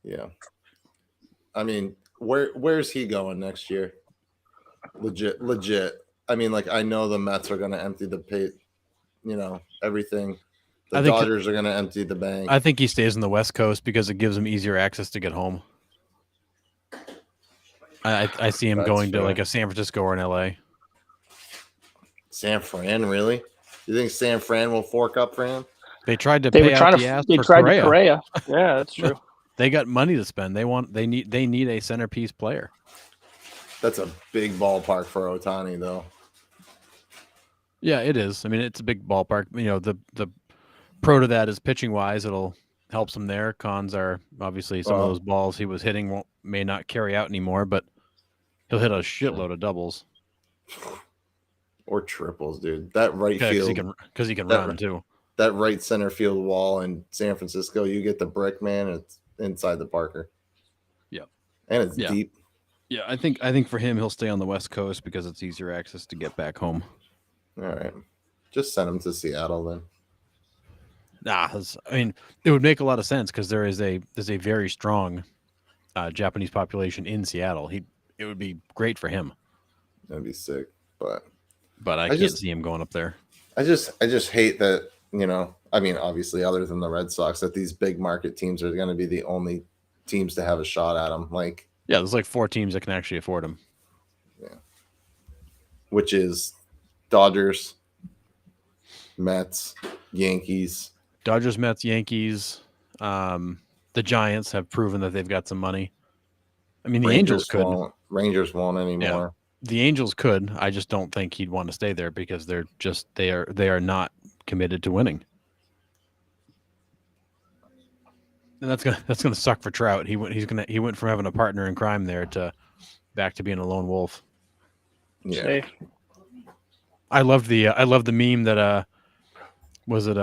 Yeah, I mean, where's he going next year? Legit. I mean, like I know the Mets are going to empty the pit, everything. The Dodgers are going to empty the bank. I think he stays on the West Coast because it gives him easier access to get home. I see him going to like a San Francisco or an LA. San Fran, really? You think San Fran will fork up for him? They tried to pay out the ass for Correa. Yeah, that's true. They got money to spend. They need a centerpiece player. That's a big ballpark for Ohtani, though. Yeah, it is. I mean, it's a big ballpark. The pro to that is pitching wise, it'll help him there. Cons are obviously some of those balls he was hitting may not carry out anymore, but he'll hit a shitload of doubles or triples, dude. That right field because he can run too. That right center field wall in San Francisco, you get the brick, man. It's inside the Parker. Yep, and it's deep. Yeah, I think for him, he'll stay on the West Coast because it's easier access to get back home. All right, just send him to Seattle then. I mean, it would make a lot of sense because there's a very strong Japanese population in Seattle. It would be great for him. That'd be sick, but I can't see him going up there. I just hate that. I mean, obviously, other than the Red Sox, that these big market teams are going to be the only teams to have a shot at him. Like, yeah, there's like 4 teams that can actually afford him. Yeah, which is Dodgers, Mets, Yankees. Dodgers, Mets, Yankees, the Giants have proven that they've got some money. I mean, the Angels could. Rangers won't anymore. Yeah, the Angels could. I just don't think he'd want to stay there because they are not committed to winning. And that's gonna suck for Trout. He went from having a partner in crime there to back to being a lone wolf. Yeah. Safe. I love the meme that was it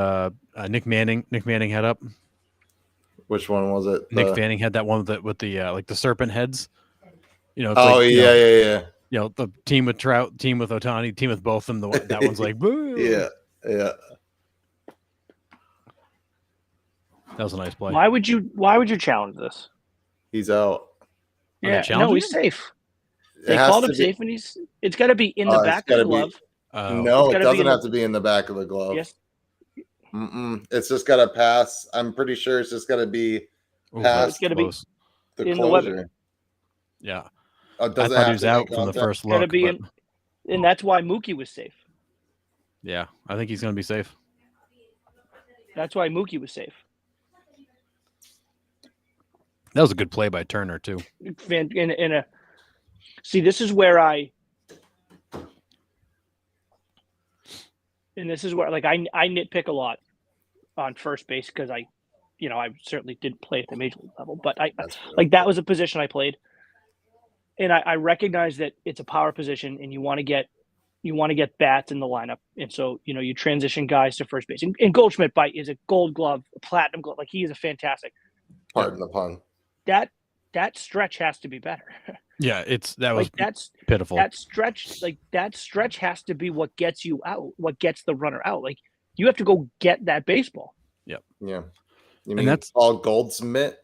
Nick Manning had up. Which one was it? Nick Manning had that one with the like the serpent heads. It's yeah. The team with Trout, team with Ohtani, team with both of them. That one's like, boo. Yeah. That was a nice play. Why would you challenge this? He's out. Yeah, no, he's safe. They called him safe, and it's got to be in the back of the glove. No, it doesn't have to be in the back of the glove. Yes. It's just got to pass. I'm pretty sure it's just got to be past. It's got to be the in closure. the weapon. Yeah. I thought he was out from the first look. And that's why Mookie was safe. Yeah, I think he's going to be safe. That's why Mookie was safe. That was a good play by Turner too. See, this is where like I nitpick a lot on first base because I certainly didn't play at the major league level, but that was a position I played, and I recognize that it's a power position, and you want to get bats in the lineup, and so you transition guys to first base, and Goldschmidt is a Gold Glove, a Platinum Glove, like he is a fantastic. Pardon the pun. That stretch has to be better. Yeah, that's pitiful. That stretch has to be what gets you out, what gets the runner out. Like you have to go get that baseball. Yep. Yeah. You mean that's all Goldschmidt?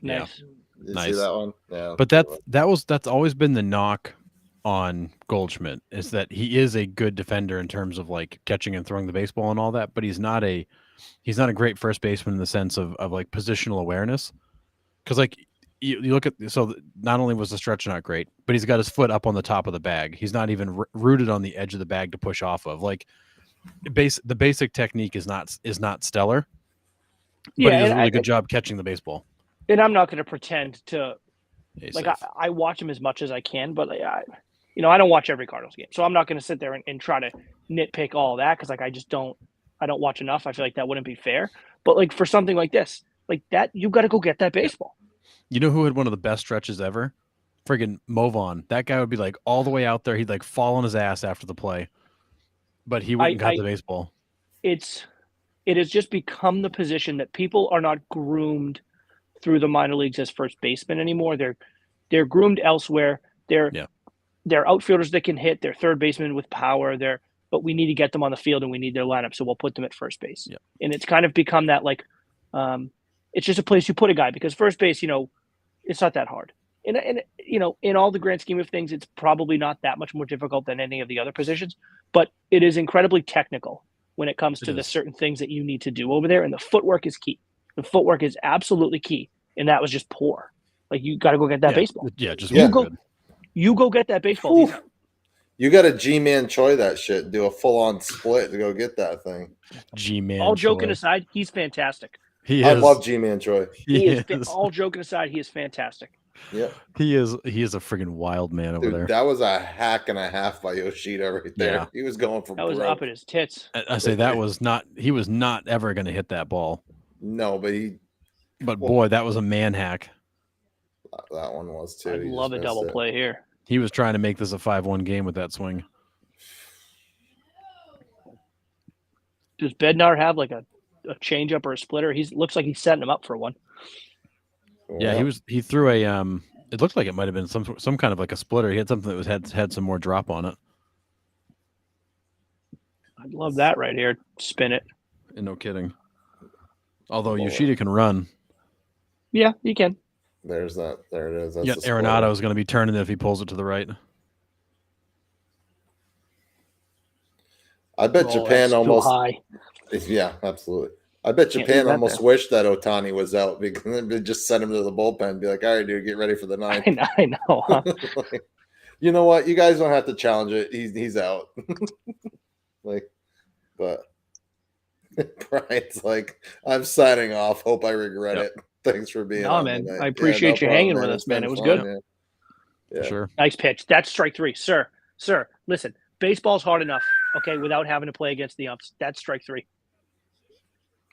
Nice. Yeah. Nice. See that one? Yeah. But that's always been the knock on Goldschmidt is that he is a good defender in terms of like catching and throwing the baseball and all that, but he's not a great first baseman in the sense of like positional awareness. Because like you look at, so not only was the stretch not great, but he's got his foot up on the top of the bag. He's not even rooted on the edge of the bag to push off of. Like the basic technique is not stellar, but he does a really good job catching the baseball. And I'm not going to pretend to like I watch him as much as I can, but I don't watch every Cardinals game, so I'm not going to sit there and try to nitpick all that because like I don't watch enough. I feel like that wouldn't be fair. But like for something like this, like that, you got to go get that baseball. You know who had one of the best stretches ever? Friggin' Movon. That guy would be like all the way out there. He'd like fall on his ass after the play, but he wouldn't got the baseball. It has just become the position that people are not groomed through the minor leagues as first baseman anymore. They're groomed elsewhere. They're outfielders that can hit. They're third basemen with power. But we need to get them on the field and we need their lineup, so we'll put them at first base. Yeah. And it's kind of become that like, it's just a place you put a guy because first base, it's not that hard. And in all the grand scheme of things, it's probably not that much more difficult than any of the other positions, but it is incredibly technical when it comes to the certain things that you need to do over there. And the footwork is key. The footwork is absolutely key. And that was just poor. Like you got to go get that baseball. Yeah. You go get that baseball. You got to G-Man Choi that shit. Do a full-on split to go get that thing. G-Man All joking Choi. aside, he's fantastic. I love G-Man Choi. All joking aside, he is fantastic. Yep. He is a friggin' wild man over there. That was a hack and a half by Yoshida right there. Yeah. He was going for that was up at his tits. I say that was not. He was not ever going to hit that ball. No, but boy, that was a man hack. That one was too. I love a double play here. He was trying to make this a 5-1 game with that swing. Does Bednar have like a changeup or a splitter? Looks like he's setting him up for one. Yeah, he threw a it looked like it might have been some kind of like a splitter. He had something that had some more drop on it. I'd love that right here. Spin it. And no kidding. Although Yoshida can run. Yeah, he can. There's that. There it is. That's Arenado is going to be turning it if he pulls it to the right. I bet Japan almost. High. Yeah, absolutely. I bet Japan almost wished that Ohtani was out because they just sent him to the bullpen and be like, all right, dude, get ready for the ninth. I know. Huh? Like, you know what? You guys don't have to challenge it. He's out. But Brian's like, I'm signing off. Hope I regret it. Thanks for being on. Man. I appreciate you hanging with us, man. It was good. Yeah. Sure. Nice pitch. That's strike 3. Sir, listen, baseball's hard enough, okay, without having to play against the umps. That's strike 3.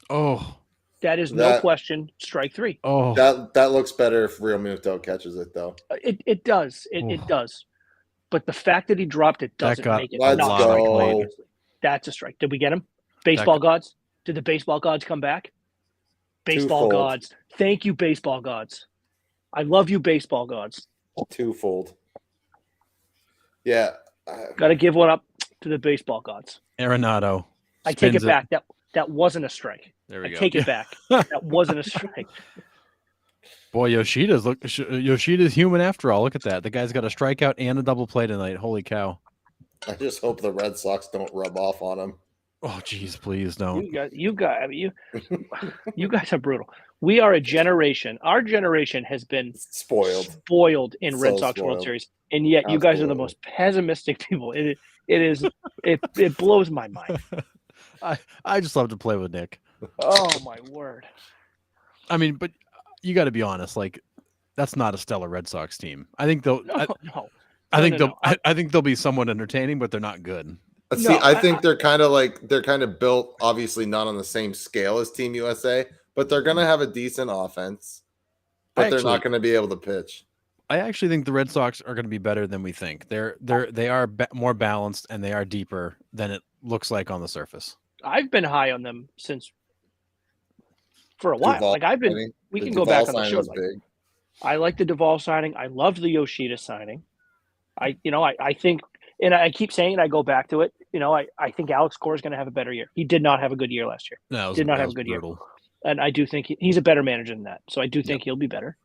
Oh. That is no question strike 3. Oh. That looks better if Real Muto catches it, though. It does. It does. But the fact that he dropped it doesn't make it not a strike. That's a strike. Did we get him? Baseball gods? Did the baseball gods come back? Baseball gods. Thank you, baseball gods. I love you, baseball gods. Twofold. Yeah. Got to give one up to the baseball gods. Arenado. I take it back. That wasn't a strike. There we go. Take it back. That wasn't a strike. Boy, Yoshida's human after all. Look at that. The guy's got a strikeout and a double play tonight. Holy cow. I just hope the Red Sox don't rub off on him. Oh, geez, please don't. You guys are brutal. We are a generation. Our generation has been spoiled in Red Sox World Series, and yet you guys are the most pessimistic people. It blows my mind. I just love to play with Nick. Oh my word! I mean, but you got to be honest. Like, that's not a stellar Red Sox team. I think they'll. I think they'll be somewhat entertaining, but they're not good. See, I think they're kind of built, obviously not on the same scale as Team USA, but they're going to have a decent offense, but they're not going to be able to pitch. I actually think the Red Sox are going to be better than we think. They are more balanced and they are deeper than it looks like on the surface. I've been high on them for a while. Duvall, we can go back on the show. Big. I like the Duvall signing. I loved the Yoshida signing. I think, and I keep saying it, I go back to it. I think Alex Cora is going to have a better year. He did not have a good year last year. No, did not have a good year. And I do think he's a better manager than that. So I do think he'll be better.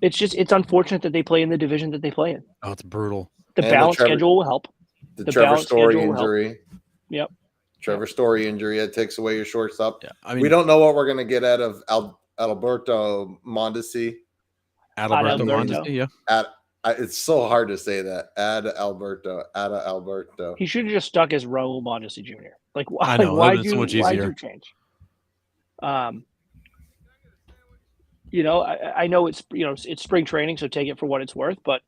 It's unfortunate that they play in the division that they play in. Oh, it's brutal. The balance schedule will help. The Trevor Story will help. injury. Yep. Trevor Story injury. It takes away your shortstop. Yeah, I mean, we don't know what we're going to get out of Alberto Mondesi. Adalberto Mondesi, yeah. It's so hard to say that. Alberto. He should have just stuck as Raul Mondesi Jr. Like, I know, why'd so much easier. you change? I know it's it's spring training, so take it for what it's worth. But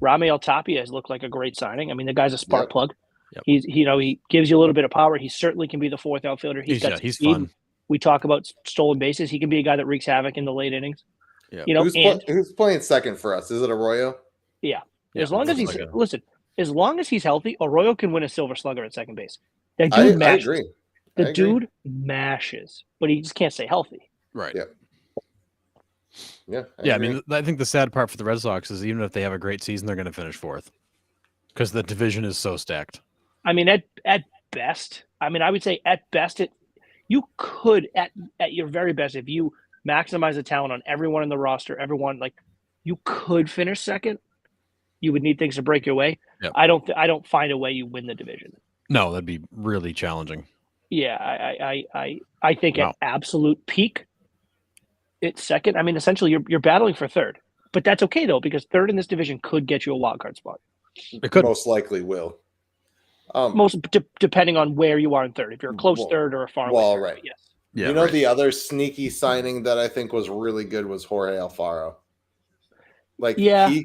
Raimel Tapia has looked like a great signing. I mean, the guy's a spark plug. Yep. He gives you a little bit of power. He certainly can be the fourth outfielder. He's fun. We talk about stolen bases. He can be a guy that wreaks havoc in the late innings. Yeah. Who's playing second for us? Is it Arroyo? Yeah. As long as as long as he's healthy, Arroyo can win a Silver Slugger at second base. That dude mashes. I agree. The dude mashes, but he just can't stay healthy. Right. Yeah. Yeah. I mean, I think the sad part for the Red Sox is even if they have a great season, they're going to finish fourth because the division is so stacked. I mean, at best, I would say at best, you could at your very best, if you maximize the talent on everyone in the roster, you could finish second. You would need things to break your way. Yep. I don't find a way you win the division. No, that'd be really challenging. Yeah, I think at absolute peak, it's second. I mean, essentially, you're battling for third, but that's okay though because third in this division could get you a wild card spot. It could most likely will. Depending on where you are in third, if you're a close third or a far away third, right. Yes. Yeah, the other sneaky signing that I think was really good was Jorge Alfaro. He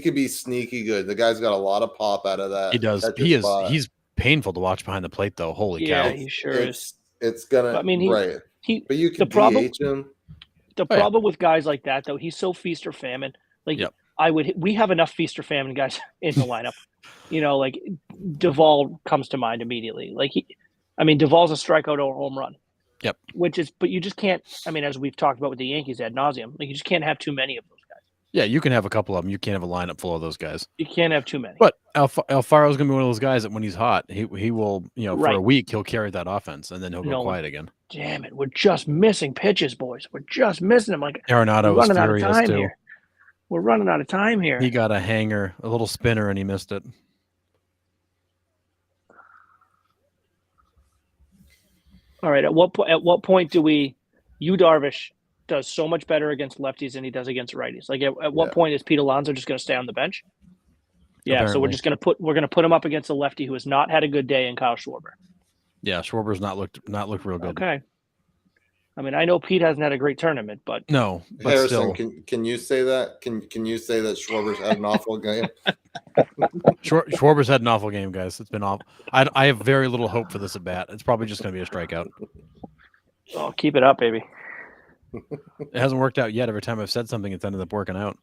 could be sneaky good. The guy's got a lot of pop out of that. He does. He's painful to watch behind the plate though. Holy cow. Yeah, he sure is. It's gonna. I mean, but you can DH him. The problem with guys like that though, he's so feast or famine. We have enough feast or famine guys in the lineup. Duvall comes to mind immediately. Duvall's a strikeout or a home run. Yep. But you just can't. I mean, as we've talked about with the Yankees ad nauseum, you just can't have too many of those guys. Yeah, you can have a couple of them. You can't have a lineup full of those guys. You can't have too many. But Alfaro's going to be one of those guys that when he's hot, he will, for a week, he'll carry that offense, and then he'll go quiet again. Damn it. We're just missing pitches, boys. We're just missing them. Arenado was furious, too. Here. We're running out of time here. He got a hanger, a little spinner, and he missed it. All right. At what point do Yu Darvish does so much better against lefties than he does against righties? At what point is Pete Alonso just going to stay on the bench? Yeah. Apparently. So we're going to put him up against a lefty who has not had a good day in Kyle Schwarber. Yeah. Schwarber's not looked real good. Okay. I mean, I know Pete hasn't had a great tournament, but no. But Harrison, still. can you say that? Can you say that Schwarber's had an awful game? Schwarber's had an awful game, guys. It's been awful. I have very little hope for this at bat. It's probably just going to be a strikeout. Oh, keep it up, baby. It hasn't worked out yet. Every time I've said something, it's ended up working out.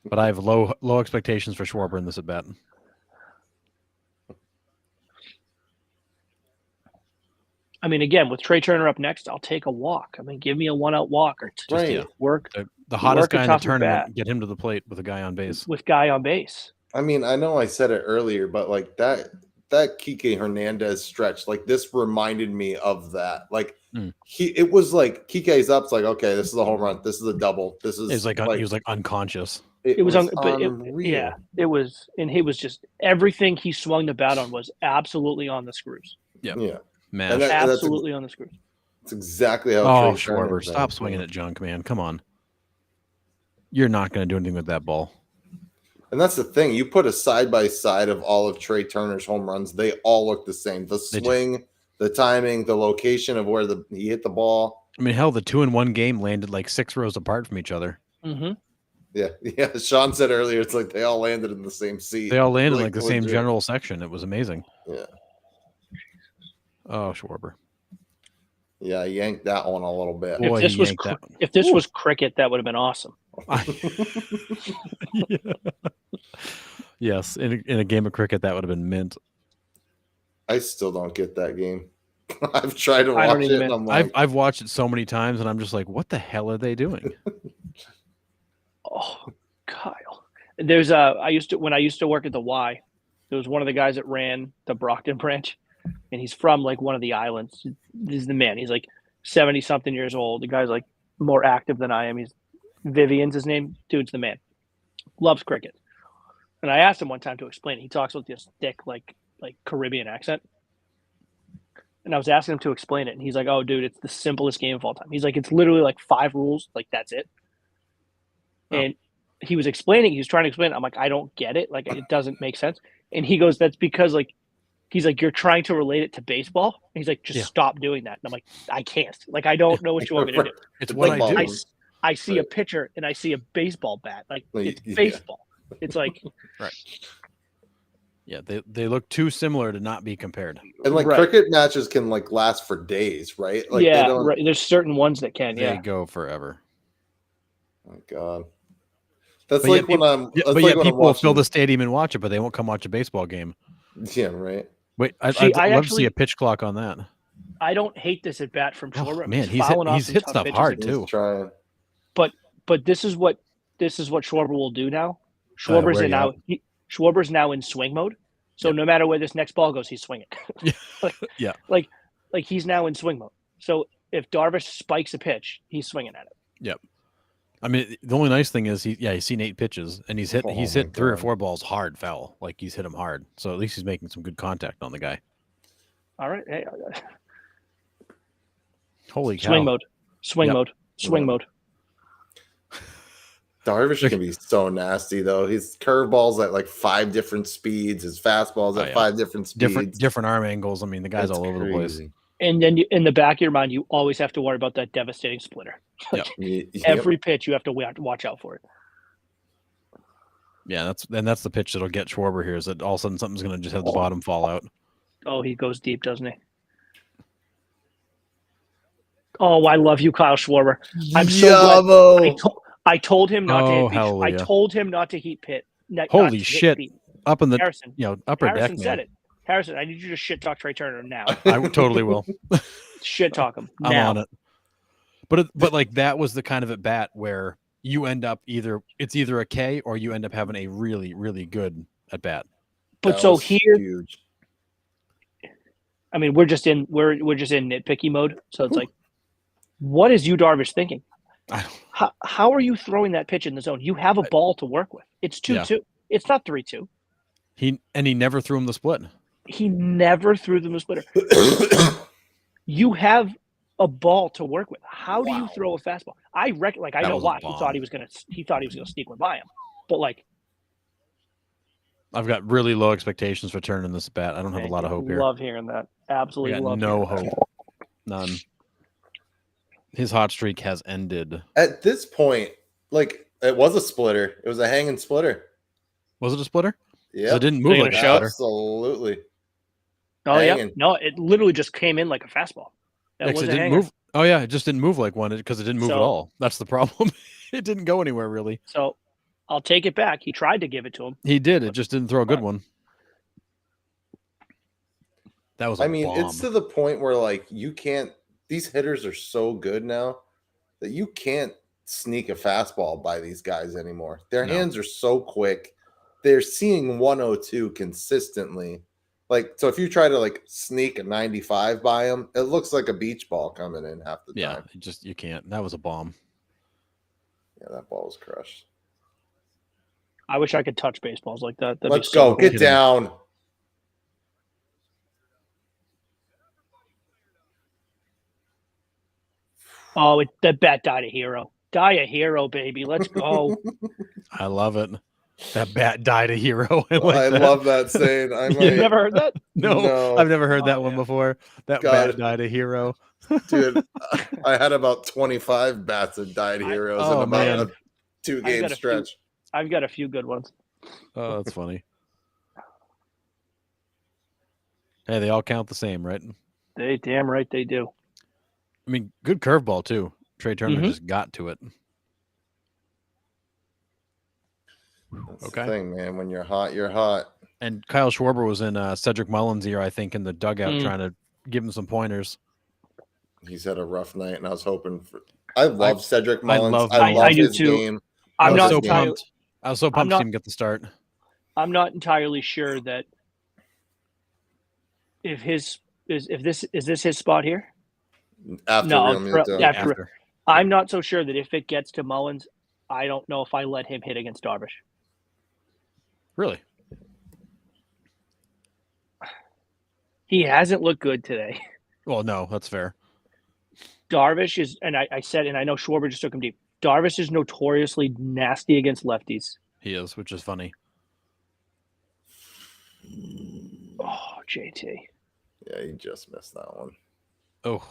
But I have low expectations for Schwarber in this at bat. I mean, again, with Trey Turner up next, I'll take a walk. I mean, give me a 1-out walk or just work. The hottest guy in the tournament, get him to the plate with a guy on base. With guy on base. I mean, I know I said it earlier, but that Kike Hernandez stretch, this reminded me of that. It was like Kike's up. It's like, okay, this is a home run. This is a double. This is. He was unconscious. It was unreal. It was, and he was just everything he swung the bat on was absolutely on the screws. Yeah. Man, absolutely on the screws. It's exactly how. Schwarber, stop swinging at junk, man. Come on. You're not going to do anything with that ball. And that's the thing. You put a side by side of all of Trey Turner's home runs, they all look the same. The swing, the timing, the location of where he hit the ball. I mean, hell, the 2-in-1 game landed 6 rows apart from each other. Mm-hmm. Yeah. Sean said earlier, it's like they all landed in the same seat. They all landed the same general section. It was amazing. Yeah. Oh, Schwarber. Yeah, I yanked that one a little bit. Boy, if this was cricket, that would have been awesome. Yes, in a game of cricket, that would have been mint. I still don't get that game. I've tried to watch it. And I'm I've watched it so many times, and I'm just like, what the hell are they doing? Oh, Kyle. There's when I used to work at the Y, there was one of the guys that ran the Brockton branch, and he's from one of the islands. This is the man. He's 70-something years old. The guy's more active than I am. Vivian's his name. Dude's the man. Loves cricket. And I asked him one time to explain it. He talks with this thick, like Caribbean accent. And I was asking him to explain it, and he's like, "Oh, dude, it's the simplest game of all time." He's like, "It's literally like 5 rules, like that's it." Oh. And he was explaining. He was trying to explain it. I'm like, "I don't get it. Like, it doesn't make sense." And he goes, "That's because like." He's like, "You're trying to relate it to baseball." And he's like, "Just stop doing that." And I'm like, "I can't. Like, I don't know what you want me to do." It's what I do. I see a pitcher and I see a baseball bat. Like, it's baseball. It's like right. Yeah, they look too similar to not be compared. And like cricket matches can like last for days, right? Like right. There's certain ones that can. They go forever. Oh my God. That's but like when I'm. But like people will fill the stadium and watch it, but they won't come watch a baseball game. Yeah, right. Wait, I'd love to see a pitch clock on that. I don't hate this at bat from Schwarber. Oh, man, he's hit stuff hard too. Trying. But this is what Schwarber will do now. Schwarber's now in swing mode. So no matter where this next ball goes, he's swinging. Like he's now in swing mode. So if Darvish spikes a pitch, he's swinging at it. Yep. I mean, the only nice thing is he's seen 8 pitches and he's hit 3 or 4 balls hard foul. Like he's hit them hard. So at least he's making some good contact on the guy. All right. Hey, holy cow. Swing mode. Darvish can be so nasty though. His curveballs at like 5 different speeds. His fastballs at 5 different speeds. Different arm angles. I mean, the guy's all over the place. And then in the back of your mind, you always have to worry about that devastating splitter. Every pitch, you have to watch out for it. Yeah, that's the pitch that'll get Schwarber here. Is that all of a sudden something's going to just have the bottom fall out? Oh, he goes deep, doesn't he? Oh, I love you, Kyle Schwarber. I'm so glad. I told him not to hit. I told him not to heat pit. Holy shit! Up in the Harrison, upper Harrison deck, said man. it. Harrison, I need you to shit talk Trey Turner now. I totally will. Shit talk him. I'm on it. But like that was the kind of at bat where you end up either a K or you end up having a really, really good at bat. But so here, huge. I mean, we're just in nitpicky mode. So it's like, what is you Darvish thinking? How are you throwing that pitch in the zone? You have a ball to work with. It's 2-2. It's not 3-2. He never threw him the split. He never threw them a splitter. You have a ball to work with. How do you throw a fastball? I reckon, like, I know why he thought he was gonna sneak one by him, but like, I've got really low expectations for turning this bat. I don't have a lot of hope here. Love hearing that. Absolutely love. No hope. None. His hot streak has ended. At this point, like, it was a splitter. It was a hanging splitter. Was it a splitter? Yeah, it didn't move like a splitter. Absolutely. Oh yeah, no, it literally just came in like a fastball. It didn't move. Oh yeah, it just didn't move like one because it didn't move at all. That's the problem. It didn't go anywhere really. So I'll take it back. He tried to give it to him. He did. It just didn't throw a good one. That was. Bomb. It's to the point where like you can't. These hitters are so good now that you can't sneak a fastball by these guys anymore. Their hands are so quick. They're seeing 102 consistently. Like, so if you try to like sneak a 95 by them, it looks like a beach ball coming in half the time. Yeah, you can't. That was a bomb. Yeah, that ball was crushed. I wish I could touch baseballs like that. Let's go. Cool. Get down. Oh, that bat died a hero. Die a hero, baby. Let's go. I love it. That bat died a hero. I love that saying. You've never heard that? No, I've never heard that one before. That bat died a hero. Dude, I had about 25 bats that died heroes in about a 2-game stretch. I've got a few good ones. Oh, that's funny. Hey, they all count the same, right? They damn right they do. I mean, good curveball too. Trey Turner just got to it. That's the thing, man. When you're hot, you're hot. And Kyle Schwarber was in Cedric Mullins' ear, I think, in the dugout trying to give him some pointers. He's had a rough night, and I was hoping for. I love Cedric Mullins. I love his do too. game. I was so pumped to see him get the start. I'm not entirely sure that if this is his spot here. After. I'm not so sure that if it gets to Mullins, I don't know if I let him hit against Darvish. Really? He hasn't looked good today. Well, no, that's fair. Darvish is, and I said, and I know Schwarber just took him deep. Darvish is notoriously nasty against lefties. He is, which is funny. Oh, JT. Yeah, you just missed that one. Oh.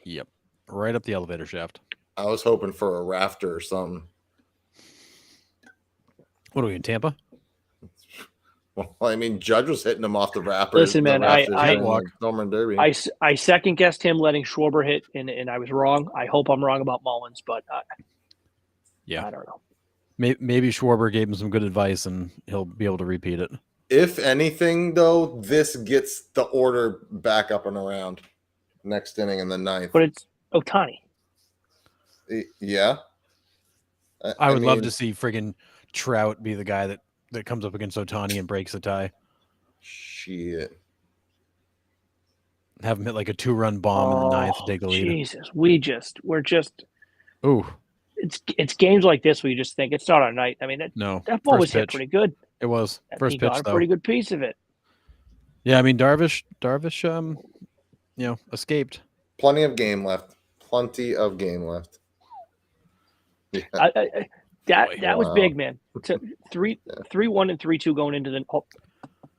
Yep. Right up the elevator shaft. I was hoping for a rafter or something. What are we in Tampa? Well, I mean, Judge was hitting him off the rafters. Listen, man, I Norman Derby. I second guessed him letting Schwarber hit, and I was wrong. I hope I'm wrong about Mullins, but yeah, I don't know. Maybe Schwarber gave him some good advice, and he'll be able to repeat it. If anything, though, this gets the order back up and around next inning in the ninth. But it's Ohtani. Yeah. I would love to see friggin' Trout be the guy that comes up against Ohtani and breaks the tie. Shit. Have him hit like a 2-run bomb in the ninth to take the lead. Jesus, we're just. Ooh. It's games like this where you just think it's not our night. I mean, that ball was hit pretty good. It was first he pitch, got a though. pretty good piece of it. Yeah, I mean Darvish, escaped. Plenty of game left. Yeah. That was big, man. 3-1 and 3-2 going into the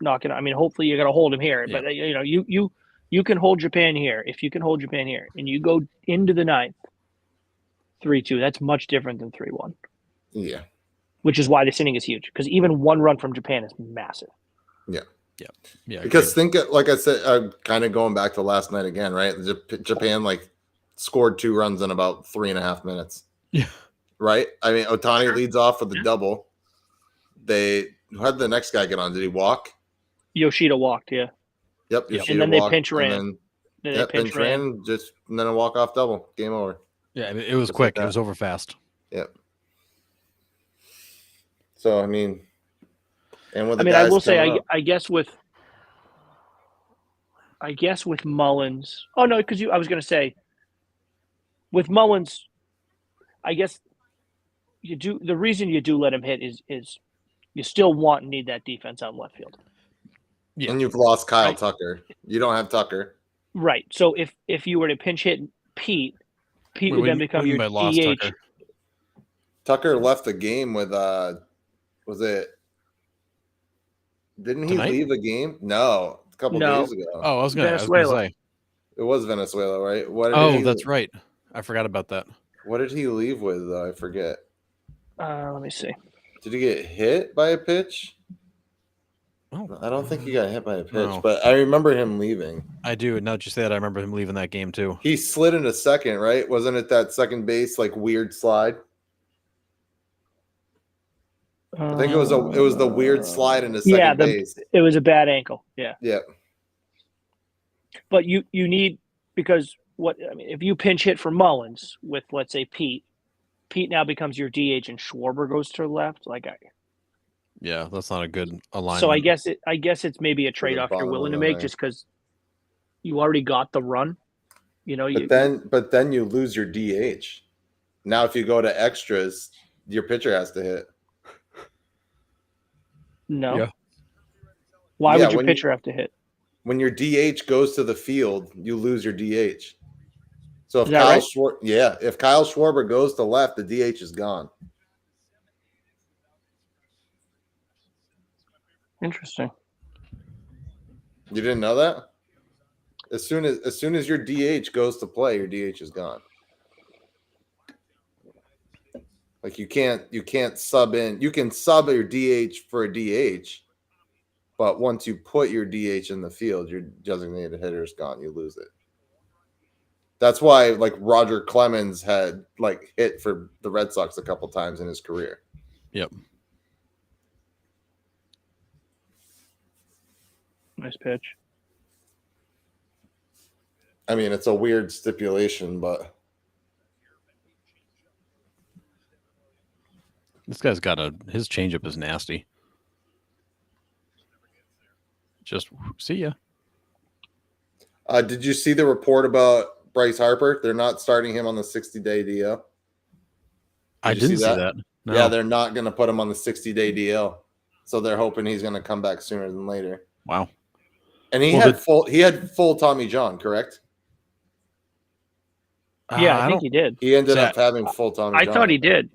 knocking. I mean, hopefully you got to hold him here, Yeah. but you can hold Japan here. If you can hold Japan here, and you go into the ninth 3-2, that's much different than 3-1. Yeah. Which is why this inning is huge, because even one run from Japan is massive. Yeah. Because like I said, kind of going back to last night again, right? Japan scored 2 runs in about 3.5 minutes. Yeah. Right? I mean, Ohtani leads off with the double. How did the next guy get on? Did he walk? Yoshida walked, yeah. Yep. Yoshida and then they walked, pinch ran. Pinch ran, and then a walk-off double. Game over. Yeah, I mean, it was just quick. It was over fast. Yep. So, I mean, and with I will say, I guess with Mullins. Oh no, because I was going to say, with Mullins, I guess you do. The reason you do let him hit is you still want and need that defense out in left field. Yeah. And you've lost Kyle Tucker. You don't have Tucker. Right. So if you were to pinch hit Pete would then become your DH. Tucker left the game with was it? Didn't he leave the game? No, a couple days ago. Oh, I was gonna say it was Venezuela, right? That's right. I forgot about that. What did he leave with? I forget. Let me see. Did he get hit by a pitch? Oh, I don't think he got hit by a pitch, but I remember him leaving. I do. Now that you say that, I remember him leaving that game too. He slid into second, right? Wasn't it that second base weird slide? I think it was the weird slide into second base. It was a bad ankle. Yeah. Yeah. But you need, because if you pinch hit for Mullins with, let's say, Pete now becomes your DH and Schwarber goes to the left. Yeah, that's not a good alignment. So I guess it's maybe a trade-off you're willing to make just because you already got the run. But then you lose your DH. Now if you go to extras, your pitcher has to hit. No. Yeah. Why would your pitcher have to hit? When your DH goes to the field, you lose your DH. So if if Kyle Schwarber goes to left, the DH is gone. Interesting. You didn't know that? As soon as your DH goes to play, your DH is gone. You can't sub in. You can sub your DH for a DH, but once you put your DH in the field, your designated hitter is gone. You lose it. That's why Roger Clemens had hit for the Red Sox a couple times in his career. Yep. Nice pitch. I mean, it's a weird stipulation, but this guy's got his changeup is nasty. Just see ya. Did you see the report about Bryce Harper? They're not starting him on the 60-day DL. I didn't see that. No. Yeah, they're not going to put him on the 60-day DL. So they're hoping he's going to come back sooner than later. Wow. And he had full Tommy John, correct? Yeah, I think he did. He ended up having full Tommy John. I thought he did.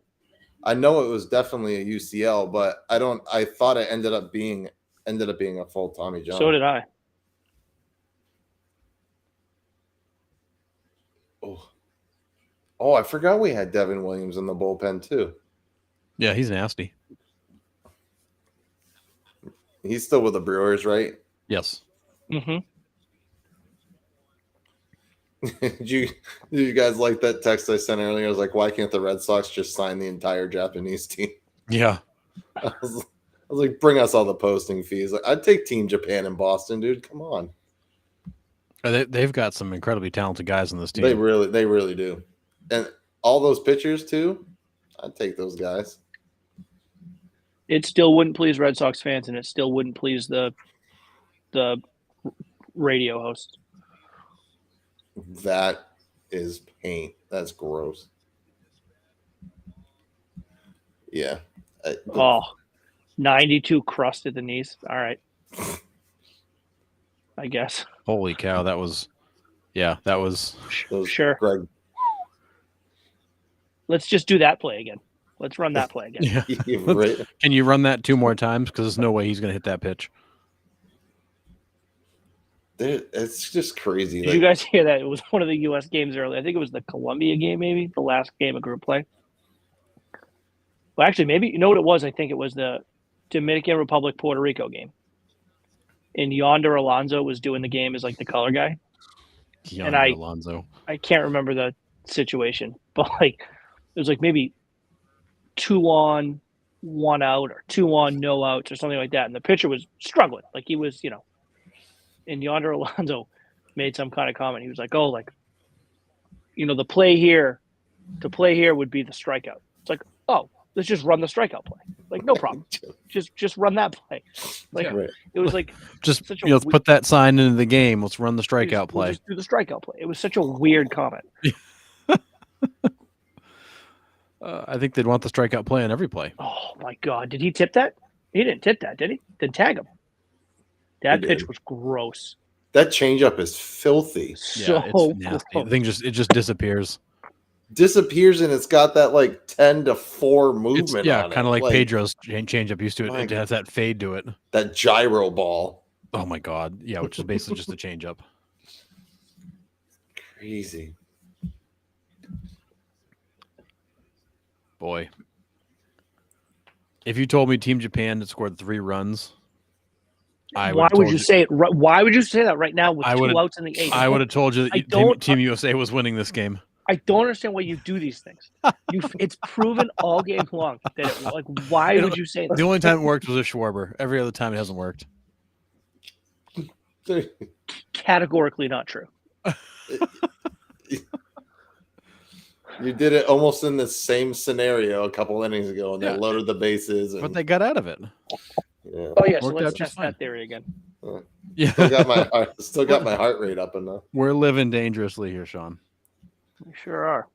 I know it was definitely a UCL, but I thought it ended up being a full Tommy John. So did I. Oh, I forgot we had Devin Williams in the bullpen too. Yeah, he's nasty. He's still with the Brewers, right? Yes. Mm-hmm. Did you guys like that text I sent earlier? I was like, why can't the Red Sox just sign the entire Japanese team? Yeah. I was like, bring us all the posting fees. Like, I'd take Team Japan in Boston, dude. Come on. They've got some incredibly talented guys on this team. They really do. And all those pitchers too. I'd take those guys. It still wouldn't please Red Sox fans, and it still wouldn't please the radio host. That is paint. That's gross. Yeah. 92 crusted the knees. All right. I guess. Holy cow, that was Sure. Greg. Let's just do that play again. Let's run that play again. Yeah. Right. Can you run that 2 more times? Because there's no way he's going to hit that pitch. It's just crazy. Did you guys hear that? It was one of the U.S. games earlier. I think it was the Colombia game, maybe the last game of group play. Well, actually, maybe you know what it was. I think it was the Dominican Republic Puerto Rico game. And Yonder Alonso was doing the game as like the color guy. Alonso. I can't remember the situation, but like it was like maybe 2 on, 1 out, or 2 on, no outs, or something like that. And the pitcher was struggling, like he was, And Yonder Alonso made some kind of comment. He was like, "Oh, like, to play here would be the strikeout." It's like, "Oh, let's just run the strikeout play. Like, no problem. just run that play." Like, Right. It was like just let's put that sign into the game. Let's run the strikeout play. We'll just do the strikeout play. It was such a weird comment. I think they'd want the strikeout play on every play. Oh my God! Did he tip that? He didn't tip that, did he? Then tag him. That pitch was gross. That changeup is filthy. So it's nasty. The thing just disappears. Disappears, and it's got that like 10-4 movement. Kind of like Pedro's changeup used to it. It has that fade to it. That gyro ball. Oh my God! Yeah, which is basically just a changeup. Crazy. Boy, if you told me Team Japan had scored 3 runs, why would you say it? Why would you say that right now with 2 outs in the 8th? I would have told you that Team USA was winning this game. I don't understand why you do these things. It's proven all game long that why would you say that? The only time it worked was with Schwarber. Every other time it hasn't worked. Categorically not true. You did it almost in the same scenario a couple innings ago, and they loaded the bases. But they got out of it. Yeah. Oh yeah, so let's test that theory again. Yeah, still got my heart rate up enough. We're living dangerously here, Sean. We sure are.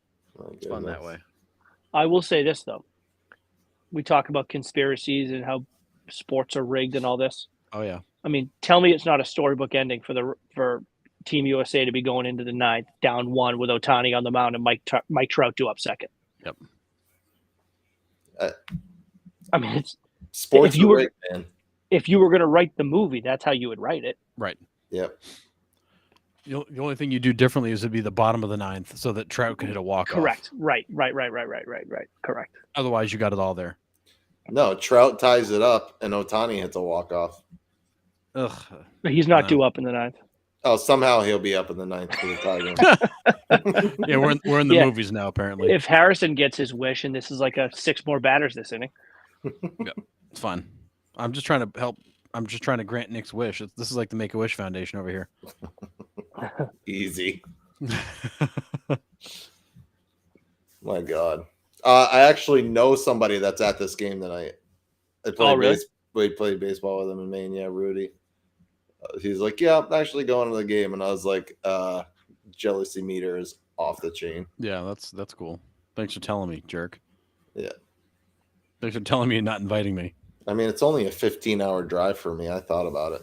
It's fun that way. I will say this though. We talk about conspiracies and how sports are rigged and all this. Oh yeah. I mean, tell me it's not a storybook ending for Team USA to be going into the 9th down 1 with Ohtani on the mound and Mike Trout due up second. Yep. I mean, it's sports. Man. If you were going to write the movie, that's how you would write it. Right. Yep. The only thing you do differently is to be the bottom of the 9th so that Trout could hit a walk-off. Correct. Right. Correct. Otherwise, you got it all there. No, Trout ties it up, and Ohtani hits a walk-off. Ugh. He's not due up in the 9th. Oh, somehow he'll be up in the 9th for the Tigers. Yeah, we're in the movies now, apparently. If Harrison gets his wish, and this is like 6 more batters this inning. Yeah, it's fun. I'm just trying to help. I'm just trying to grant Nick's wish. This is like the Make-A-Wish Foundation over here. Easy. My God. I actually know somebody that's at this game tonight. We played baseball with him in Maine. Yeah, Rudy. He's like, yeah, I'm actually going to the game. And I was like, jealousy meter is off the chain. Yeah, that's cool. Thanks for telling me, jerk. Yeah. Thanks for telling me and not inviting me. I mean, it's only a 15-hour drive for me. I thought about it,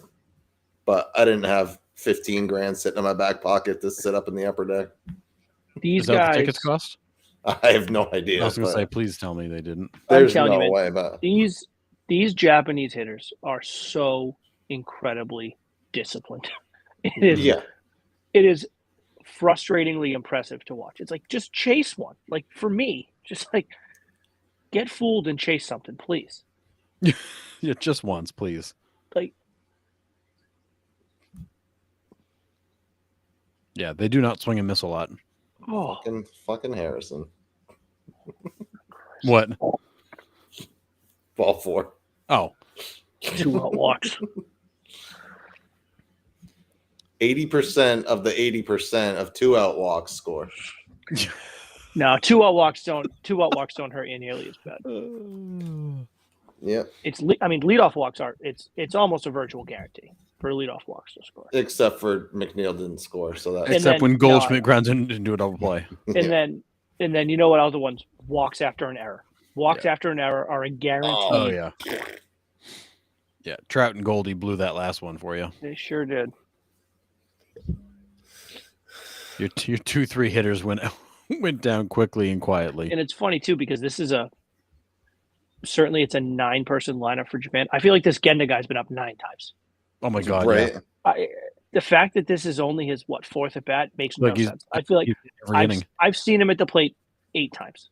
but I didn't have 15 grand sitting in my back pocket to sit up in the upper deck. These Is that what guys, the tickets cost? I have no idea. I was going to but say, please tell me they didn't. There's telling no you, man, way, but these Japanese hitters are so incredibly disciplined. yeah, It is frustratingly impressive to watch. It's like, just chase one. Like, for me, just like get fooled and chase something, please. Yeah, just once, please. Like, yeah, they do not swing and miss a lot. oh, fucking Harrison. What? Ball 4. Oh, 2 out walks. 80% of the 80% of 2-out walks score. No, 2 out walks don't hurt you nearly as bad. Yep. Leadoff walks are it's almost a virtual guarantee for leadoff walks to score. Except for McNeil didn't score, so that except when Goldschmidt grounds into a double play. And then you know what other ones? Walks after an error. Walks after an error are a guarantee. Oh yeah. Yeah, Trout and Goldie blew that last one for you. They sure did. Your 2-3 hitters went down quickly and quietly. And it's funny too because this is certainly it's a 9-person lineup for Japan. I feel like this Genda guy's been up 9 times. Oh my god! right. Yeah. The fact that this is only his 4th at bat makes no sense. I feel like I've seen him at the plate 8 times.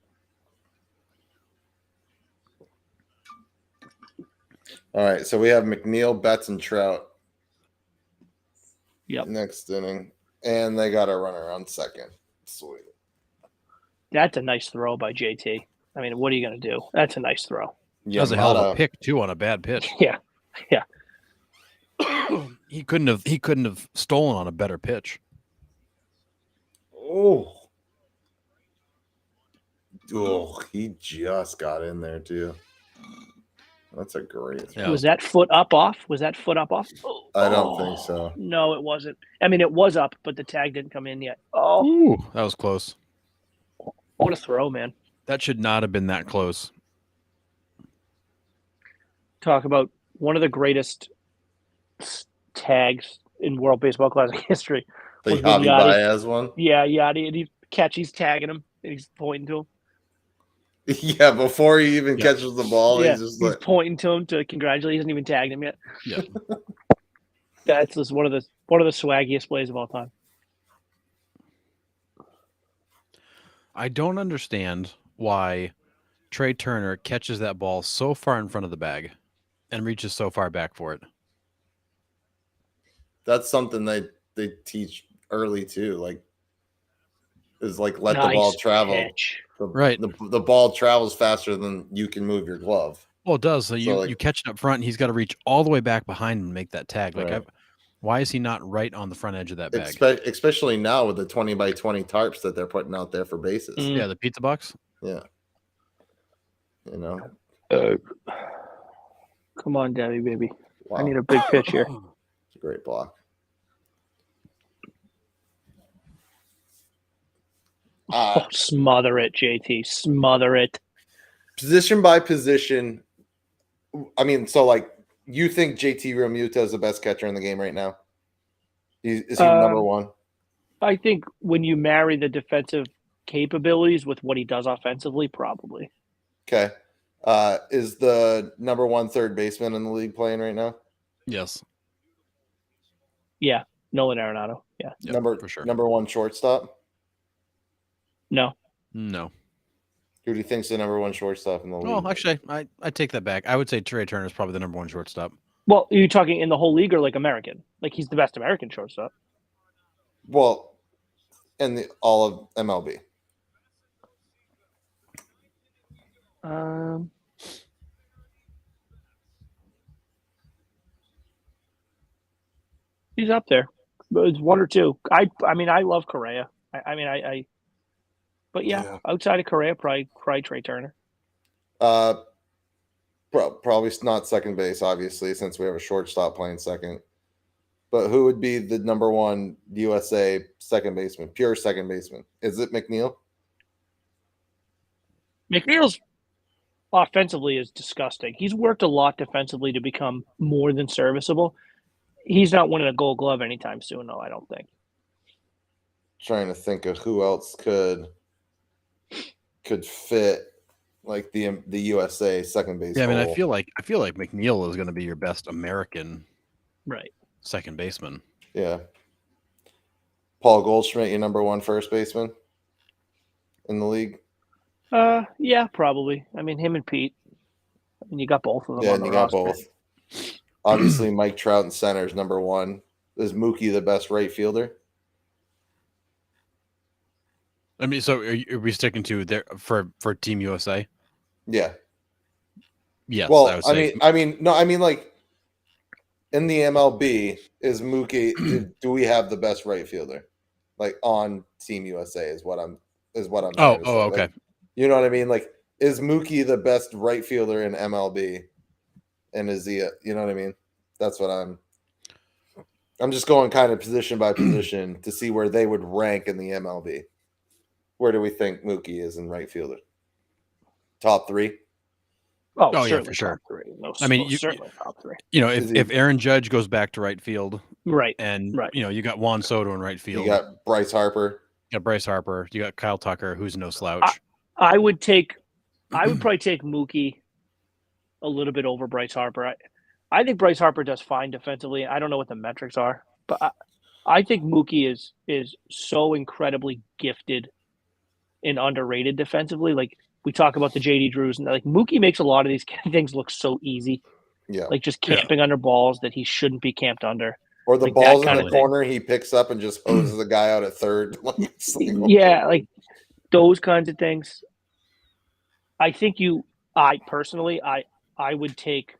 All right, so we have McNeil, Betts, and Trout. Yep. Next inning, and they got a runner on second. Sweet. That's a nice throw by JT. I mean, what are you going to do? That's a nice throw. That was a hell of a pick too on a bad pitch. Yeah. He couldn't have stolen on a better pitch. Oh, he just got in there too. That's a great throw. Yeah. Was that foot up off? I don't think so. No, it wasn't. I mean, it was up, but the tag didn't come in yet. Oh, Ooh, that was close. what a throw, man. That should not have been that close. Talk about one of the greatest tags in World Baseball Classic history. The Javi Baez one? Yeah, Yachty. And he's tagging him, and he's pointing to him. Yeah, before he even catches the ball, he's pointing to him to congratulate. He hasn't even tagged him yet. Yeah. That's just one of the swaggiest plays of all time. I don't understand why Trey Turner catches that ball so far in front of the bag and reaches so far back for it. That's something they teach early too. Let the ball travel. Pitch. Right. The ball travels faster than you can move your glove. Well, it does. So you catch it up front, and he's got to reach all the way back behind and make that tag. Right. Why is he not right on the front edge of that bag? Especially now with the 20x20 tarps that they're putting out there for bases. Yeah, the pizza box. Yeah. Come on, Debbie, baby. Wow. I need a big pitch here. It's a great block. Smother it, JT. Smother it. Position by position. I mean, so you think JT Realmuto is the best catcher in the game right now? Is he number one? I think when you marry the defensive capabilities with what he does offensively, probably. Okay. Is the number 1 third baseman in the league playing right now? Yes. Yeah. Nolan Arenado. Yeah. Yep, for sure. Number 1 shortstop? No. No. Who do you think's the number 1 shortstop in the league? Oh, actually, I take that back. I would say Trey Turner is probably the number 1 shortstop. Well, are you talking in the whole league or American? He's the best American shortstop. Well, in all of MLB. He's up there. But it's 1 or 2. I mean, I love Correa. But yeah, outside of Correa, probably Trey Turner. Probably not second base, obviously, since we have a shortstop playing second. But who would be the number 1 USA second baseman, pure second baseman? Is it McNeil? McNeil's offensively is disgusting. He's worked a lot defensively to become more than serviceable. He's not winning a Gold Glove anytime soon, though, I don't think. Trying to think of who else could fit like the USA second base. Yeah, I mean, hole. I feel like McNeil is going to be your best American second baseman. Yeah. Paul Goldschmidt, your number one first baseman in the league. Yeah, probably. I mean, him and Pete. I mean, you got both of them. Yeah, on and the you got roster. both. Obviously, Mike Trout in center is number one. Is Mookie the best right fielder? I mean, so are we sticking to there for Team USA? Yeah. Yes. Well, I mean, like in the MLB, is Mookie? Do we have the best right fielder? Like on Team USA is what I'm. Oh, trying to say. okay. Like, you know what I mean? Like, is Mookie the best right fielder in MLB? And is he? You know what I mean? That's what I'm just going kind of position by position to see where they would rank in the MLB. Where do we think Mookie is in right fielder? Top three? Oh yeah, for sure. Top three. No, I mean, certainly top three. You know, if Aaron Judge goes back to right field, right, and you know, you got Juan Soto in right field. You got Bryce Harper. You got Bryce Harper. You got Kyle Tucker, who's no slouch. I would probably take Mookie a little bit over Bryce Harper. I think Bryce Harper does fine defensively. I don't know what the metrics are, but I think Mookie is so incredibly gifted and underrated defensively. Like we talk about the JD Drews, and like Mookie makes a lot of these things look so easy. Yeah, like just camping under balls that he shouldn't be camped under. Or the like balls in the corner he picks up and just hoses the guy out at third. Yeah, like those kinds of things. I think I would take.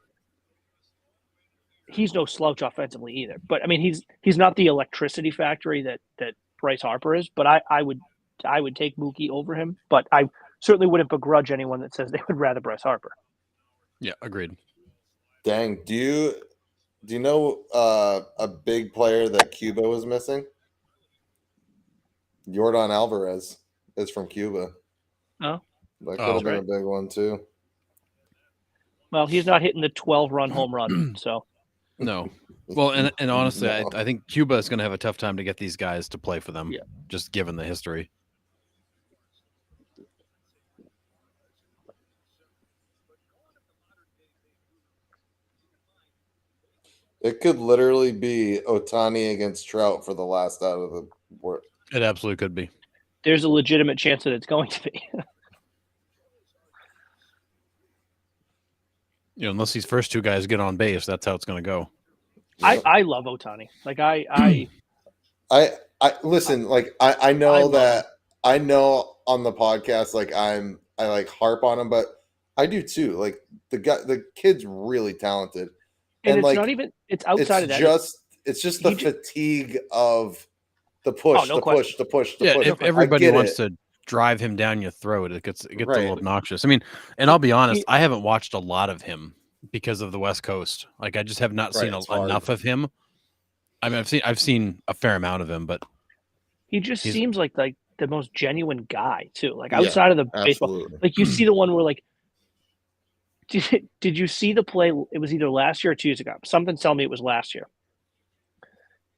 He's no slouch offensively either, but I mean he's not the electricity factory that Bryce Harper is. But I would take Mookie over him, but I certainly wouldn't begrudge anyone that says they would rather Bryce Harper. Yeah, agreed. Dang, do you know a big player that Cuba was missing? Yordan Alvarez is from Cuba. Oh, that could have been a big one too. Well, he's not hitting the 12-run home run, so. No. Well, and honestly, no. I think Cuba is going to have a tough time to get these guys to play for them, just given the history. It could literally be Ohtani against Trout for the last out of the work. It absolutely could be. There's a legitimate chance that it's going to be. You know, unless these first two guys get on base, that's how it's going to go. I love Ohtani. Like I listen. Like I know that I know on the podcast. Like I like harp on him, but I do too. Like the kid's really talented, and it's like, not even. It's outside of that. It's just the fatigue of the push, the push. If everybody wants to drive him down your throat, it gets a little obnoxious. I mean, and I'll be honest, I haven't watched a lot of him because of the West Coast. Like I just have not seen enough of him. I mean, I've seen a fair amount of him, but he just seems like the most genuine guy too. Like outside of the baseball, like you see the one where like, did you see the play? It was either last year or 2 years ago. Something's telling me it was last year.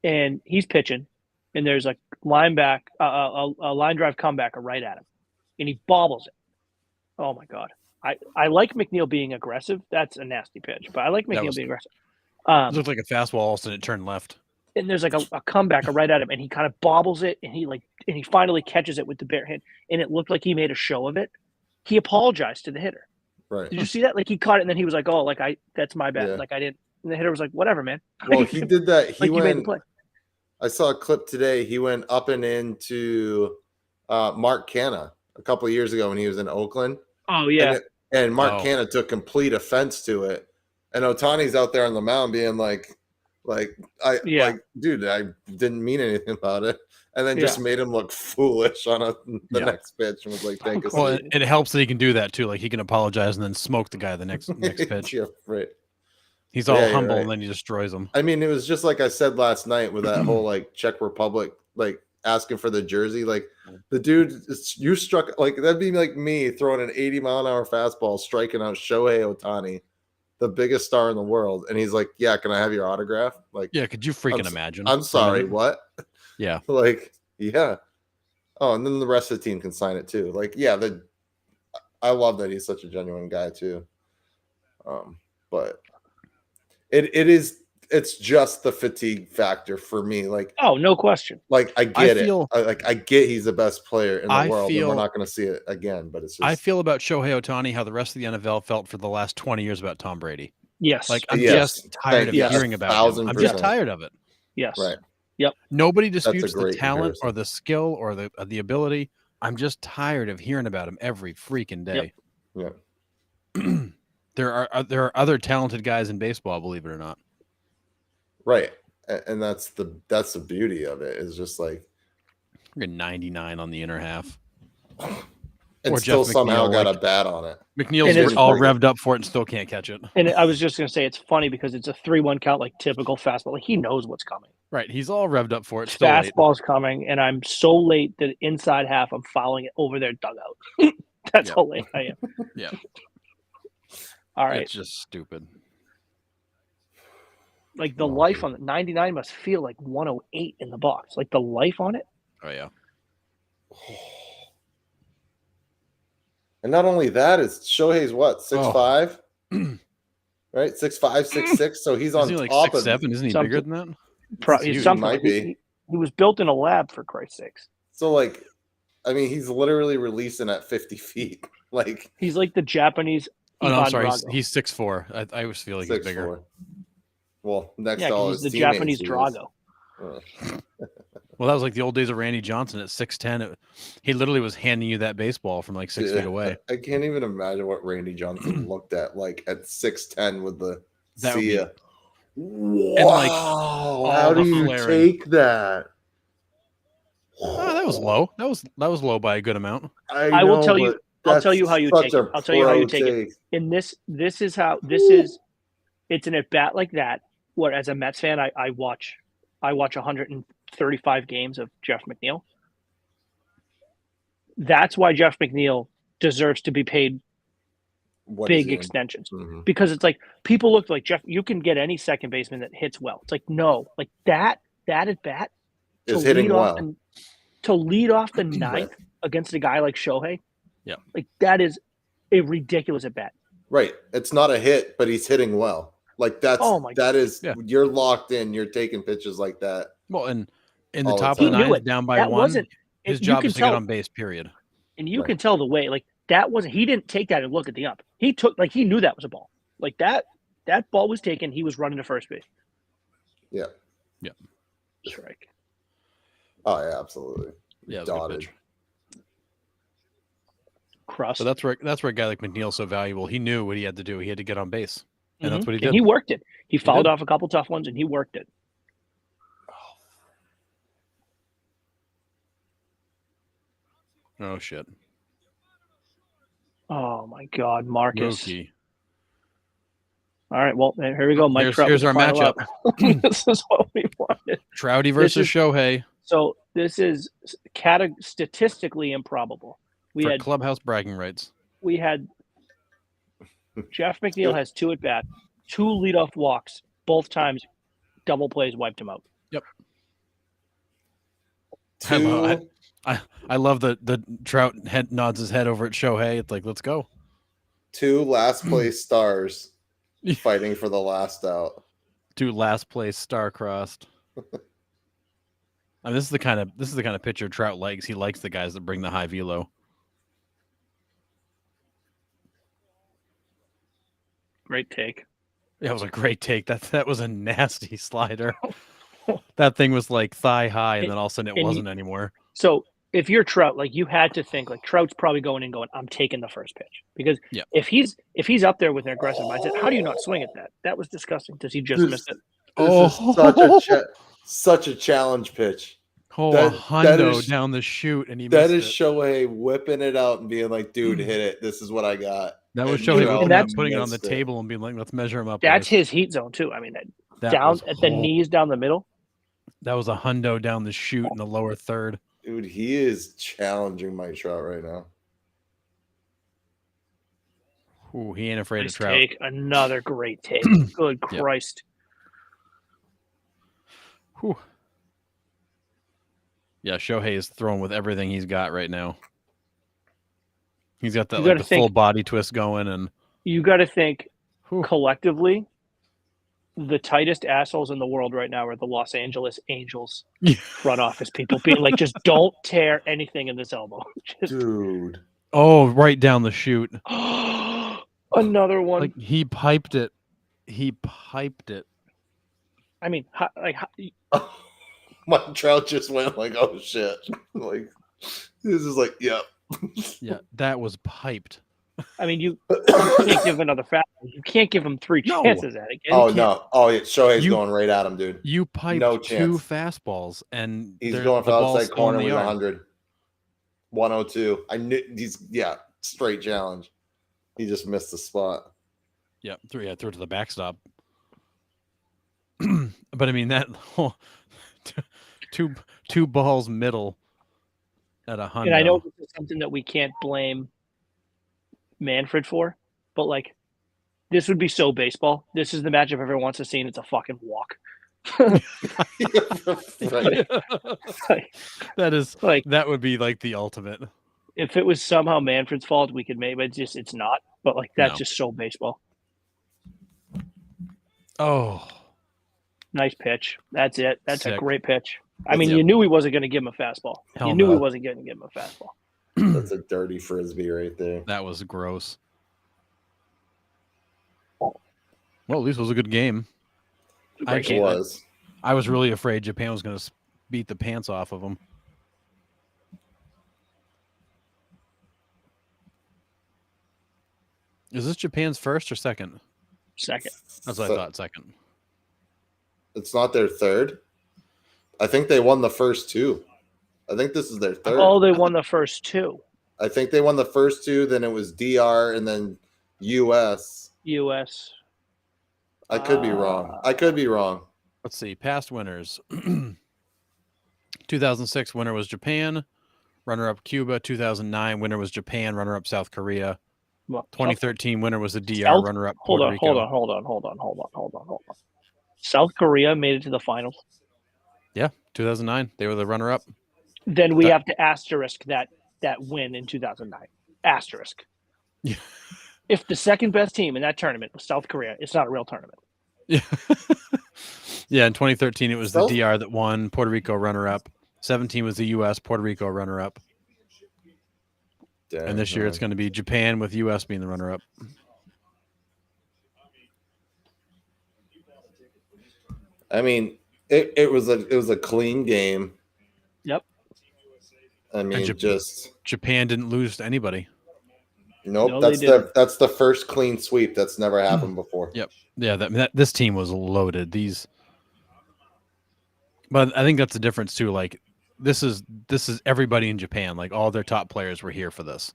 And he's pitching, and there's a line drive comebacker right at him, and he bobbles it. Oh my God. I like McNeil being aggressive. That's a nasty pitch, but I like McNeil being aggressive. It looked like a fastball, all of a sudden it turned left. And there's like a comebacker right at him, and he kind of bobbles it, and he finally catches it with the bare hand, and it looked like he made a show of it. He apologized to the hitter. Right. Did you see that? Like he caught it, and then he was like, "Oh, like that's my bad. Yeah. Like I didn't." And the hitter was like, "Whatever, man." Well, he did that. He like went. I saw a clip today. He went up and into Mark Canha a couple of years ago when he was in Oakland. Oh yeah. And Mark Canha took complete offense to it, and Ohtani's out there on the mound being like, dude, I didn't mean anything about it, and then just made him look foolish on the next pitch, and was like, "Thank you." Well, it helps that he can do that too. Like he can apologize and then smoke the guy the next pitch. Yeah, right. He's all humble and then he destroys him. I mean, it was just like I said last night with that whole like Czech Republic like asking for the jersey. Like the dude, you struck like that'd be like me throwing an 80-mile-an-hour fastball, striking out Shohei Ohtani, the biggest star in the world, and he's like, "Yeah, can I have your autograph?" Like, yeah, could you freaking imagine? I'm sorry, what? Yeah, like, yeah. Oh, and then the rest of the team can sign it too. Like, yeah, I love that he's such a genuine guy too. But it's just the fatigue factor for me. Like, oh, no question. Like I get it. I get he's the best player in the world, and we're not going to see it again. But it's just, I feel about Shohei Ohtani how the rest of the NFL felt for the last 20 years about Tom Brady. Yes. Like I'm just tired of hearing about him. I'm just tired of it. Yes. Right. Yep. Nobody disputes the talent or the skill or the ability. I'm just tired of hearing about him every freaking day. Yep. There are other talented guys in baseball, believe it or not. Right. And that's the beauty of it, is just like you're 99 on the inner half. And still somehow got a bat on it. McNeil's all revved up for it and still can't catch it. And I was just going to say, it's funny because it's a 3-1 count, like typical fastball. Like he knows what's coming. Right. He's all revved up for it. Still fastball's coming, and I'm so late that inside half I'm fouling it over their dugout. That's how late I am. Yeah. All right. It's just stupid. Like the life on the 99 must feel like 108 in the box. Like the life on it. Oh, yeah. And not only that, it's Shohei's what, 6'5", right? 6'5", 6'6". So he's on like top 6'7", of. Isn't he bigger than that? He's something. Might be. He was built in a lab, for Christ's sakes. So like, I mean, he's literally releasing at 50 feet. Like he's like the Japanese. Oh no, I'm sorry. He's 6'4". I always feel like 6'4". He's bigger. Well, next to all he's his the Japanese Drago. Well, that was like the old days of Randy Johnson at 6'10". He literally was handing you that baseball from like 6 feet away. I can't even imagine what Randy Johnson looked at like at 6'10" with the see. Wow, how do you take that? Oh, that was low. That was low by a good amount. I will tell you. I'll tell you how you take it. I'll tell you how you take it. And this is how this is. It's an at bat like that. Where as a Mets fan, I watch 135 games of Jeff McNeil. That's why Jeff McNeil deserves to be paid big extensions, because it's like people look like Jeff. You can get any second baseman that hits well. It's like no, like that at bat is hitting well. To lead off the ninth against a guy like Shohei, yeah, like that is a ridiculous at bat. Right, it's not a hit, but he's hitting well. Like you're locked in. You're taking pitches like that. Well, and in the top of the ninth, down by one, his job is to get on base. Period. And you can tell the way, like that wasn't. He didn't take that and look at the ump. He took he knew that was a ball. Like that ball was taken. He was running to first base. Yeah. Yeah. Strike. Oh yeah, absolutely. Yeah. Dotted. Crust. So that's where a guy like McNeil's so valuable. He knew what he had to do. He had to get on base. And that's what he did. And he worked it. He fouled off a couple tough ones, and he worked it. Oh, shit. Oh, my God, Marcus. Mookie. All right, well, here we go. Mike Trout. Here's our matchup. This is what we wanted. Trouty versus Shohei. So this is statistically improbable. We had clubhouse bragging rights. We had Jeff McNeil has 2 at bat, 2 leadoff walks, both times double plays wiped him out. Yep. I love the Trout nods his head over at Shohei. It's like, let's go. 2 last place stars fighting for the last out. 2 last place star-crossed. I mean, this is the kind of pitcher Trout likes. He likes the guys that bring the high velo. Great take. Yeah, it was a great take. That was a nasty slider. That thing was like thigh high, and then all of a sudden it wasn't anymore. So if you're Trout, like you had to think like Trout's probably going, I'm taking the first pitch, because if he's up there with an aggressive mindset, how do you not swing at that? That was disgusting. Does he just miss it? This is such a challenge pitch. A hundo down the chute, and that is Shohei whipping it out and being like, "Dude, hit it! This is what I got." That was Shohei putting it on the table and being like, "Let's measure him up." That's his heat zone too. I mean, down at the knees, down the middle. That was a hundo down the chute in the lower third. Dude, he is challenging Mike Trout right now. Ooh, he ain't afraid Nice of Trout. take. Another great take. Good Yep. Christ. Whew. Yeah, Shohei is throwing with everything he's got right now. He's got that the full body twist going, and you got to think whew. collectively, the tightest assholes in the world right now are the Los Angeles Angels front office people being like, just don't tear anything in this elbow. Dude. Oh, right down the chute. Another one. Like he piped it. I mean, Mike Trout just went like, oh shit. Like, this is like, yep. Yeah, that was piped. I mean, you can't give another foul. You can't give him 3 chances at it. Oh, no. Oh, yeah. Shohei's going right at him, dude. You piped no 2 fastballs, and he's going for outside corner with 100. 102. I knew straight challenge. He just missed the spot. Yeah, threw it to the backstop. But I mean, that whole two balls middle at 100. And I know this is something that we can't blame Manfred for, but like, this would be so baseball. This is the matchup everyone wants to see, and it's a fucking walk. That would be like the ultimate. If it was somehow Manfred's fault, we could maybe, but it's not. But like, that's just so baseball. Oh, nice pitch. That's it. That's sick. A great pitch. I mean, you knew he wasn't going to give him a fastball. He wasn't going to give him a fastball. That's a dirty frisbee right there. That was gross. Well, at least it was a good game. It was. I was really afraid Japan was going to beat the pants off of them. Is this Japan's first or second? Second. That's what I thought. Second. It's not their third. I think they won the first 2. I think this is their third. Oh, they won the first 2. I think they won the first 2. Then it was DR and then US. I could be wrong. Let's see. Past winners. 2006 winner was Japan. Runner-up Cuba. 2009 winner was Japan. Runner-up South Korea. 2013 winner was the DR. Runner-up Puerto Rico. Hold on. South Korea made it to the finals. Yeah, 2009. They were the runner-up. Then we have to asterisk that win in 2009. Asterisk. Yeah. If the second best team in that tournament was South Korea, it's not a real tournament. Yeah. Yeah, in 2013 it was the DR that won. Puerto Rico runner-up. 17 was the US. Puerto Rico runner-up. And this year it's going to be Japan with US being the runner-up. I mean, it was a clean game. Yep. I mean, Japan didn't lose to anybody. Nope. No, that's the first clean sweep. That's never happened before. Yep. Yeah. This team was loaded. But I think that's the difference too. Like this is everybody in Japan. Like all their top players were here for this.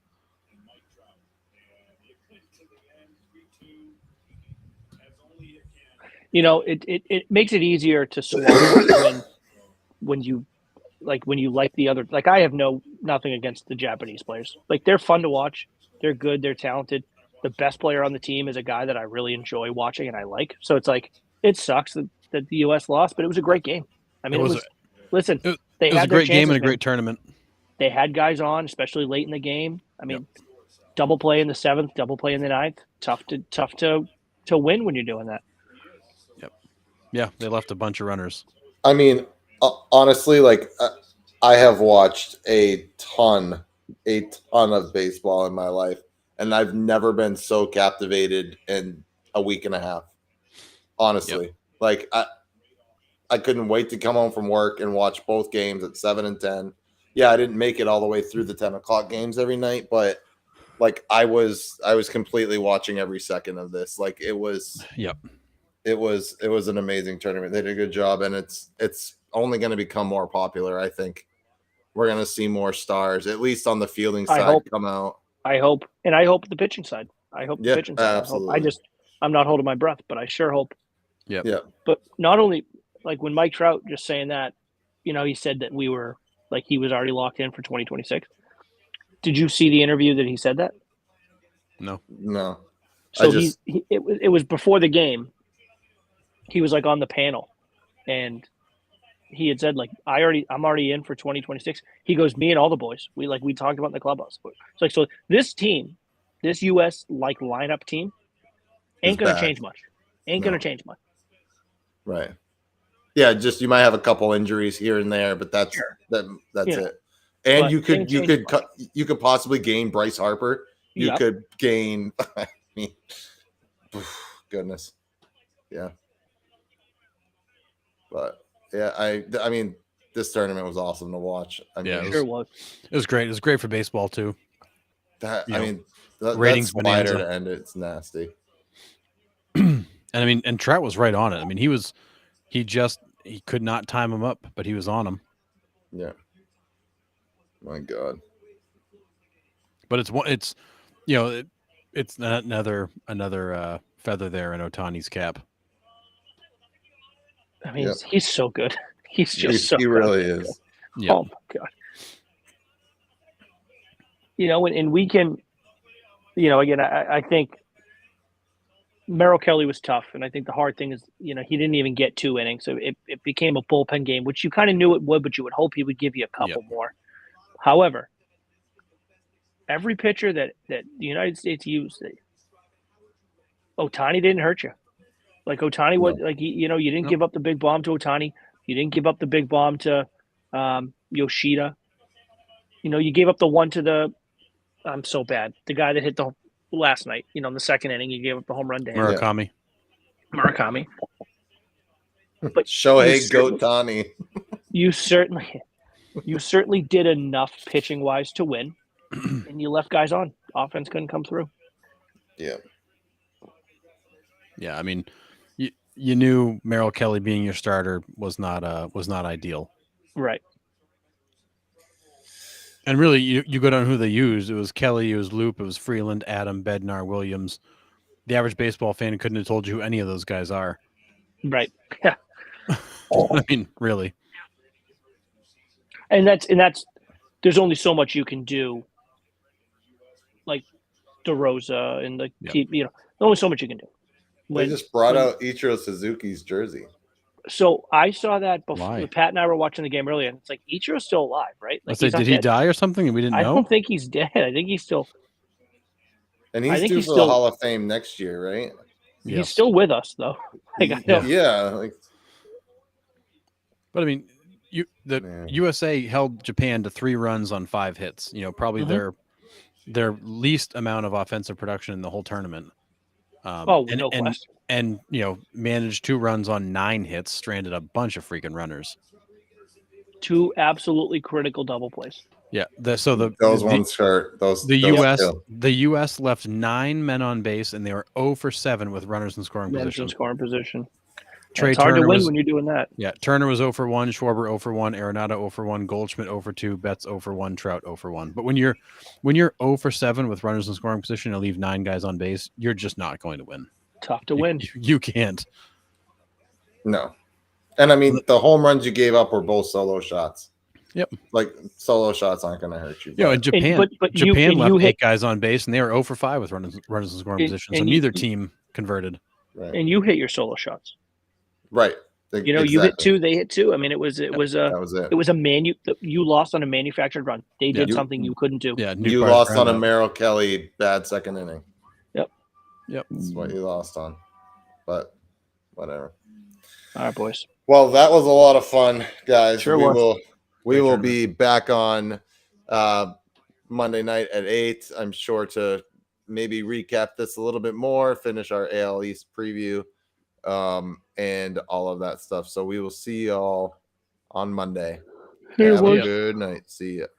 You know, it makes it easier to swallow when you like the other. Like I have nothing against the Japanese players. Like they're fun to watch. They're good. They're talented. The best player on the team is a guy that I really enjoy watching and I like. So it's like it sucks that the U.S. lost, but it was a great game. I mean, it was a great game and a great tournament. They had guys on, especially late in the game. I mean, double play in the 7th, double play in the 9th. Tough to win when you're doing that. Yep. Yeah, they left a bunch of runners. I mean, honestly, like I have watched a ton of baseball in my life, and I've never been so captivated in a week and a half. Honestly, like I couldn't wait to come home from work and watch both games at 7 and 10. Yeah, I didn't make it all the way through the 10 o'clock games every night, but like I was completely watching every second of this. Like it was an amazing tournament. They did a good job, and it's only going to become more popular. I think we're going to see more stars, at least on the fielding side, come out. I hope, and I hope the pitching side. The pitching side. Absolutely. I'm not holding my breath, but I sure hope. Yeah. But not only like when Mike Trout just saying that, he said that we were like he was already locked in for 2026. Did you see the interview that he said that? No. So it was before the game. He was like on the panel, and he had said like I'm already in for 2026. He goes, me and all the boys. We talked about in the clubhouse. It's like, so this team, this US like lineup team, ain't gonna change much. Gonna change much. Right. Yeah, just you might have a couple injuries here and there, but that's it. And you could possibly gain Bryce Harper. You could gain. I mean, goodness, yeah. But yeah, I mean, this tournament was awesome to watch. I mean, it was. It was great. It was great for baseball too. Ratings slider to end it's nasty. And Trout was right on it. I mean, he could not time him up, but he was on him. Yeah. My God. But it's another feather there in Ohtani's cap. I mean, he's so good. He really is. Yeah. Oh my God. And we can, again, I think Merrill Kelly was tough, and I think the hard thing is, he didn't even get 2 innings, so it became a bullpen game, which you kind of knew it would, but you would hope he would give you a couple more. However, every pitcher that the United States used, Ohtani didn't hurt you. Like Ohtani was like you didn't give up the big bomb to Ohtani. You didn't give up the big bomb to Yoshida. You gave up the one to the guy that hit the last night. In the second inning, you gave up the home run to him. Murakami. But Shohei Ohtani. You certainly did enough pitching wise to win, and you left guys on. Offense couldn't come through. Yeah. Yeah, I mean, you knew Merrill Kelly being your starter was not ideal. Right. And really, you go down who they used. It was Kelly, it was Loop, it was Freeland, Adam, Bednar, Williams. The average baseball fan couldn't have told you who any of those guys are. Right. Yeah. I mean, really. And that's there's only so much you can do. Like DeRosa and there's only so much you can do. They just brought out Ichiro Suzuki's jersey. So I saw that before. Pat and I were watching the game earlier, and it's like Ichiro's still alive, right? Like, did he die or something? And we didn't know. I don't think he's dead. I think he's still. And he's due for the Hall of Fame next year, right? He's still with us, though. Yeah. But I mean, USA held Japan to 3 runs on 5 hits. Probably their least amount of offensive production in the whole tournament. No question. And managed 2 runs on 9 hits, stranded a bunch of freaking runners. 2 absolutely critical double plays. Yeah. Those ones hurt. The US left 9 men on base, and they were 0 for 7 with runners in scoring position. It's hard to win when you're doing that. Yeah, Turner was 0 for 1, Schwarber 0 for 1, Arenado 0 for 1, Goldschmidt 0 for 2, Betts 0 for 1, Trout 0 for 1. But when you're 0 for 7 with runners in scoring position and leave 9 guys on base, you're just not going to win. Tough to win. You can't. No. And I mean, the home runs you gave up were both solo shots. Yep. Like solo shots aren't going to hurt you. In Japan, Japan left 8 guys on base, and they were 0 for 5 with runners in scoring position. So neither team converted. Right. And you hit your solo shots. Right. Exactly. You hit 2, they hit 2. I mean, it was that was it. It was you lost on a manufactured run. They did something you couldn't do. Yeah, you lost on a Merrill Kelly bad second inning. Yep. That's what you lost on. But whatever. All right, boys. Well, that was a lot of fun, guys. Sure we will be back on Monday night at 8. I'm sure to maybe recap this a little bit more, finish our AL East preview, and all of that stuff. So we will see y'all on Monday. Have a good night. See ya.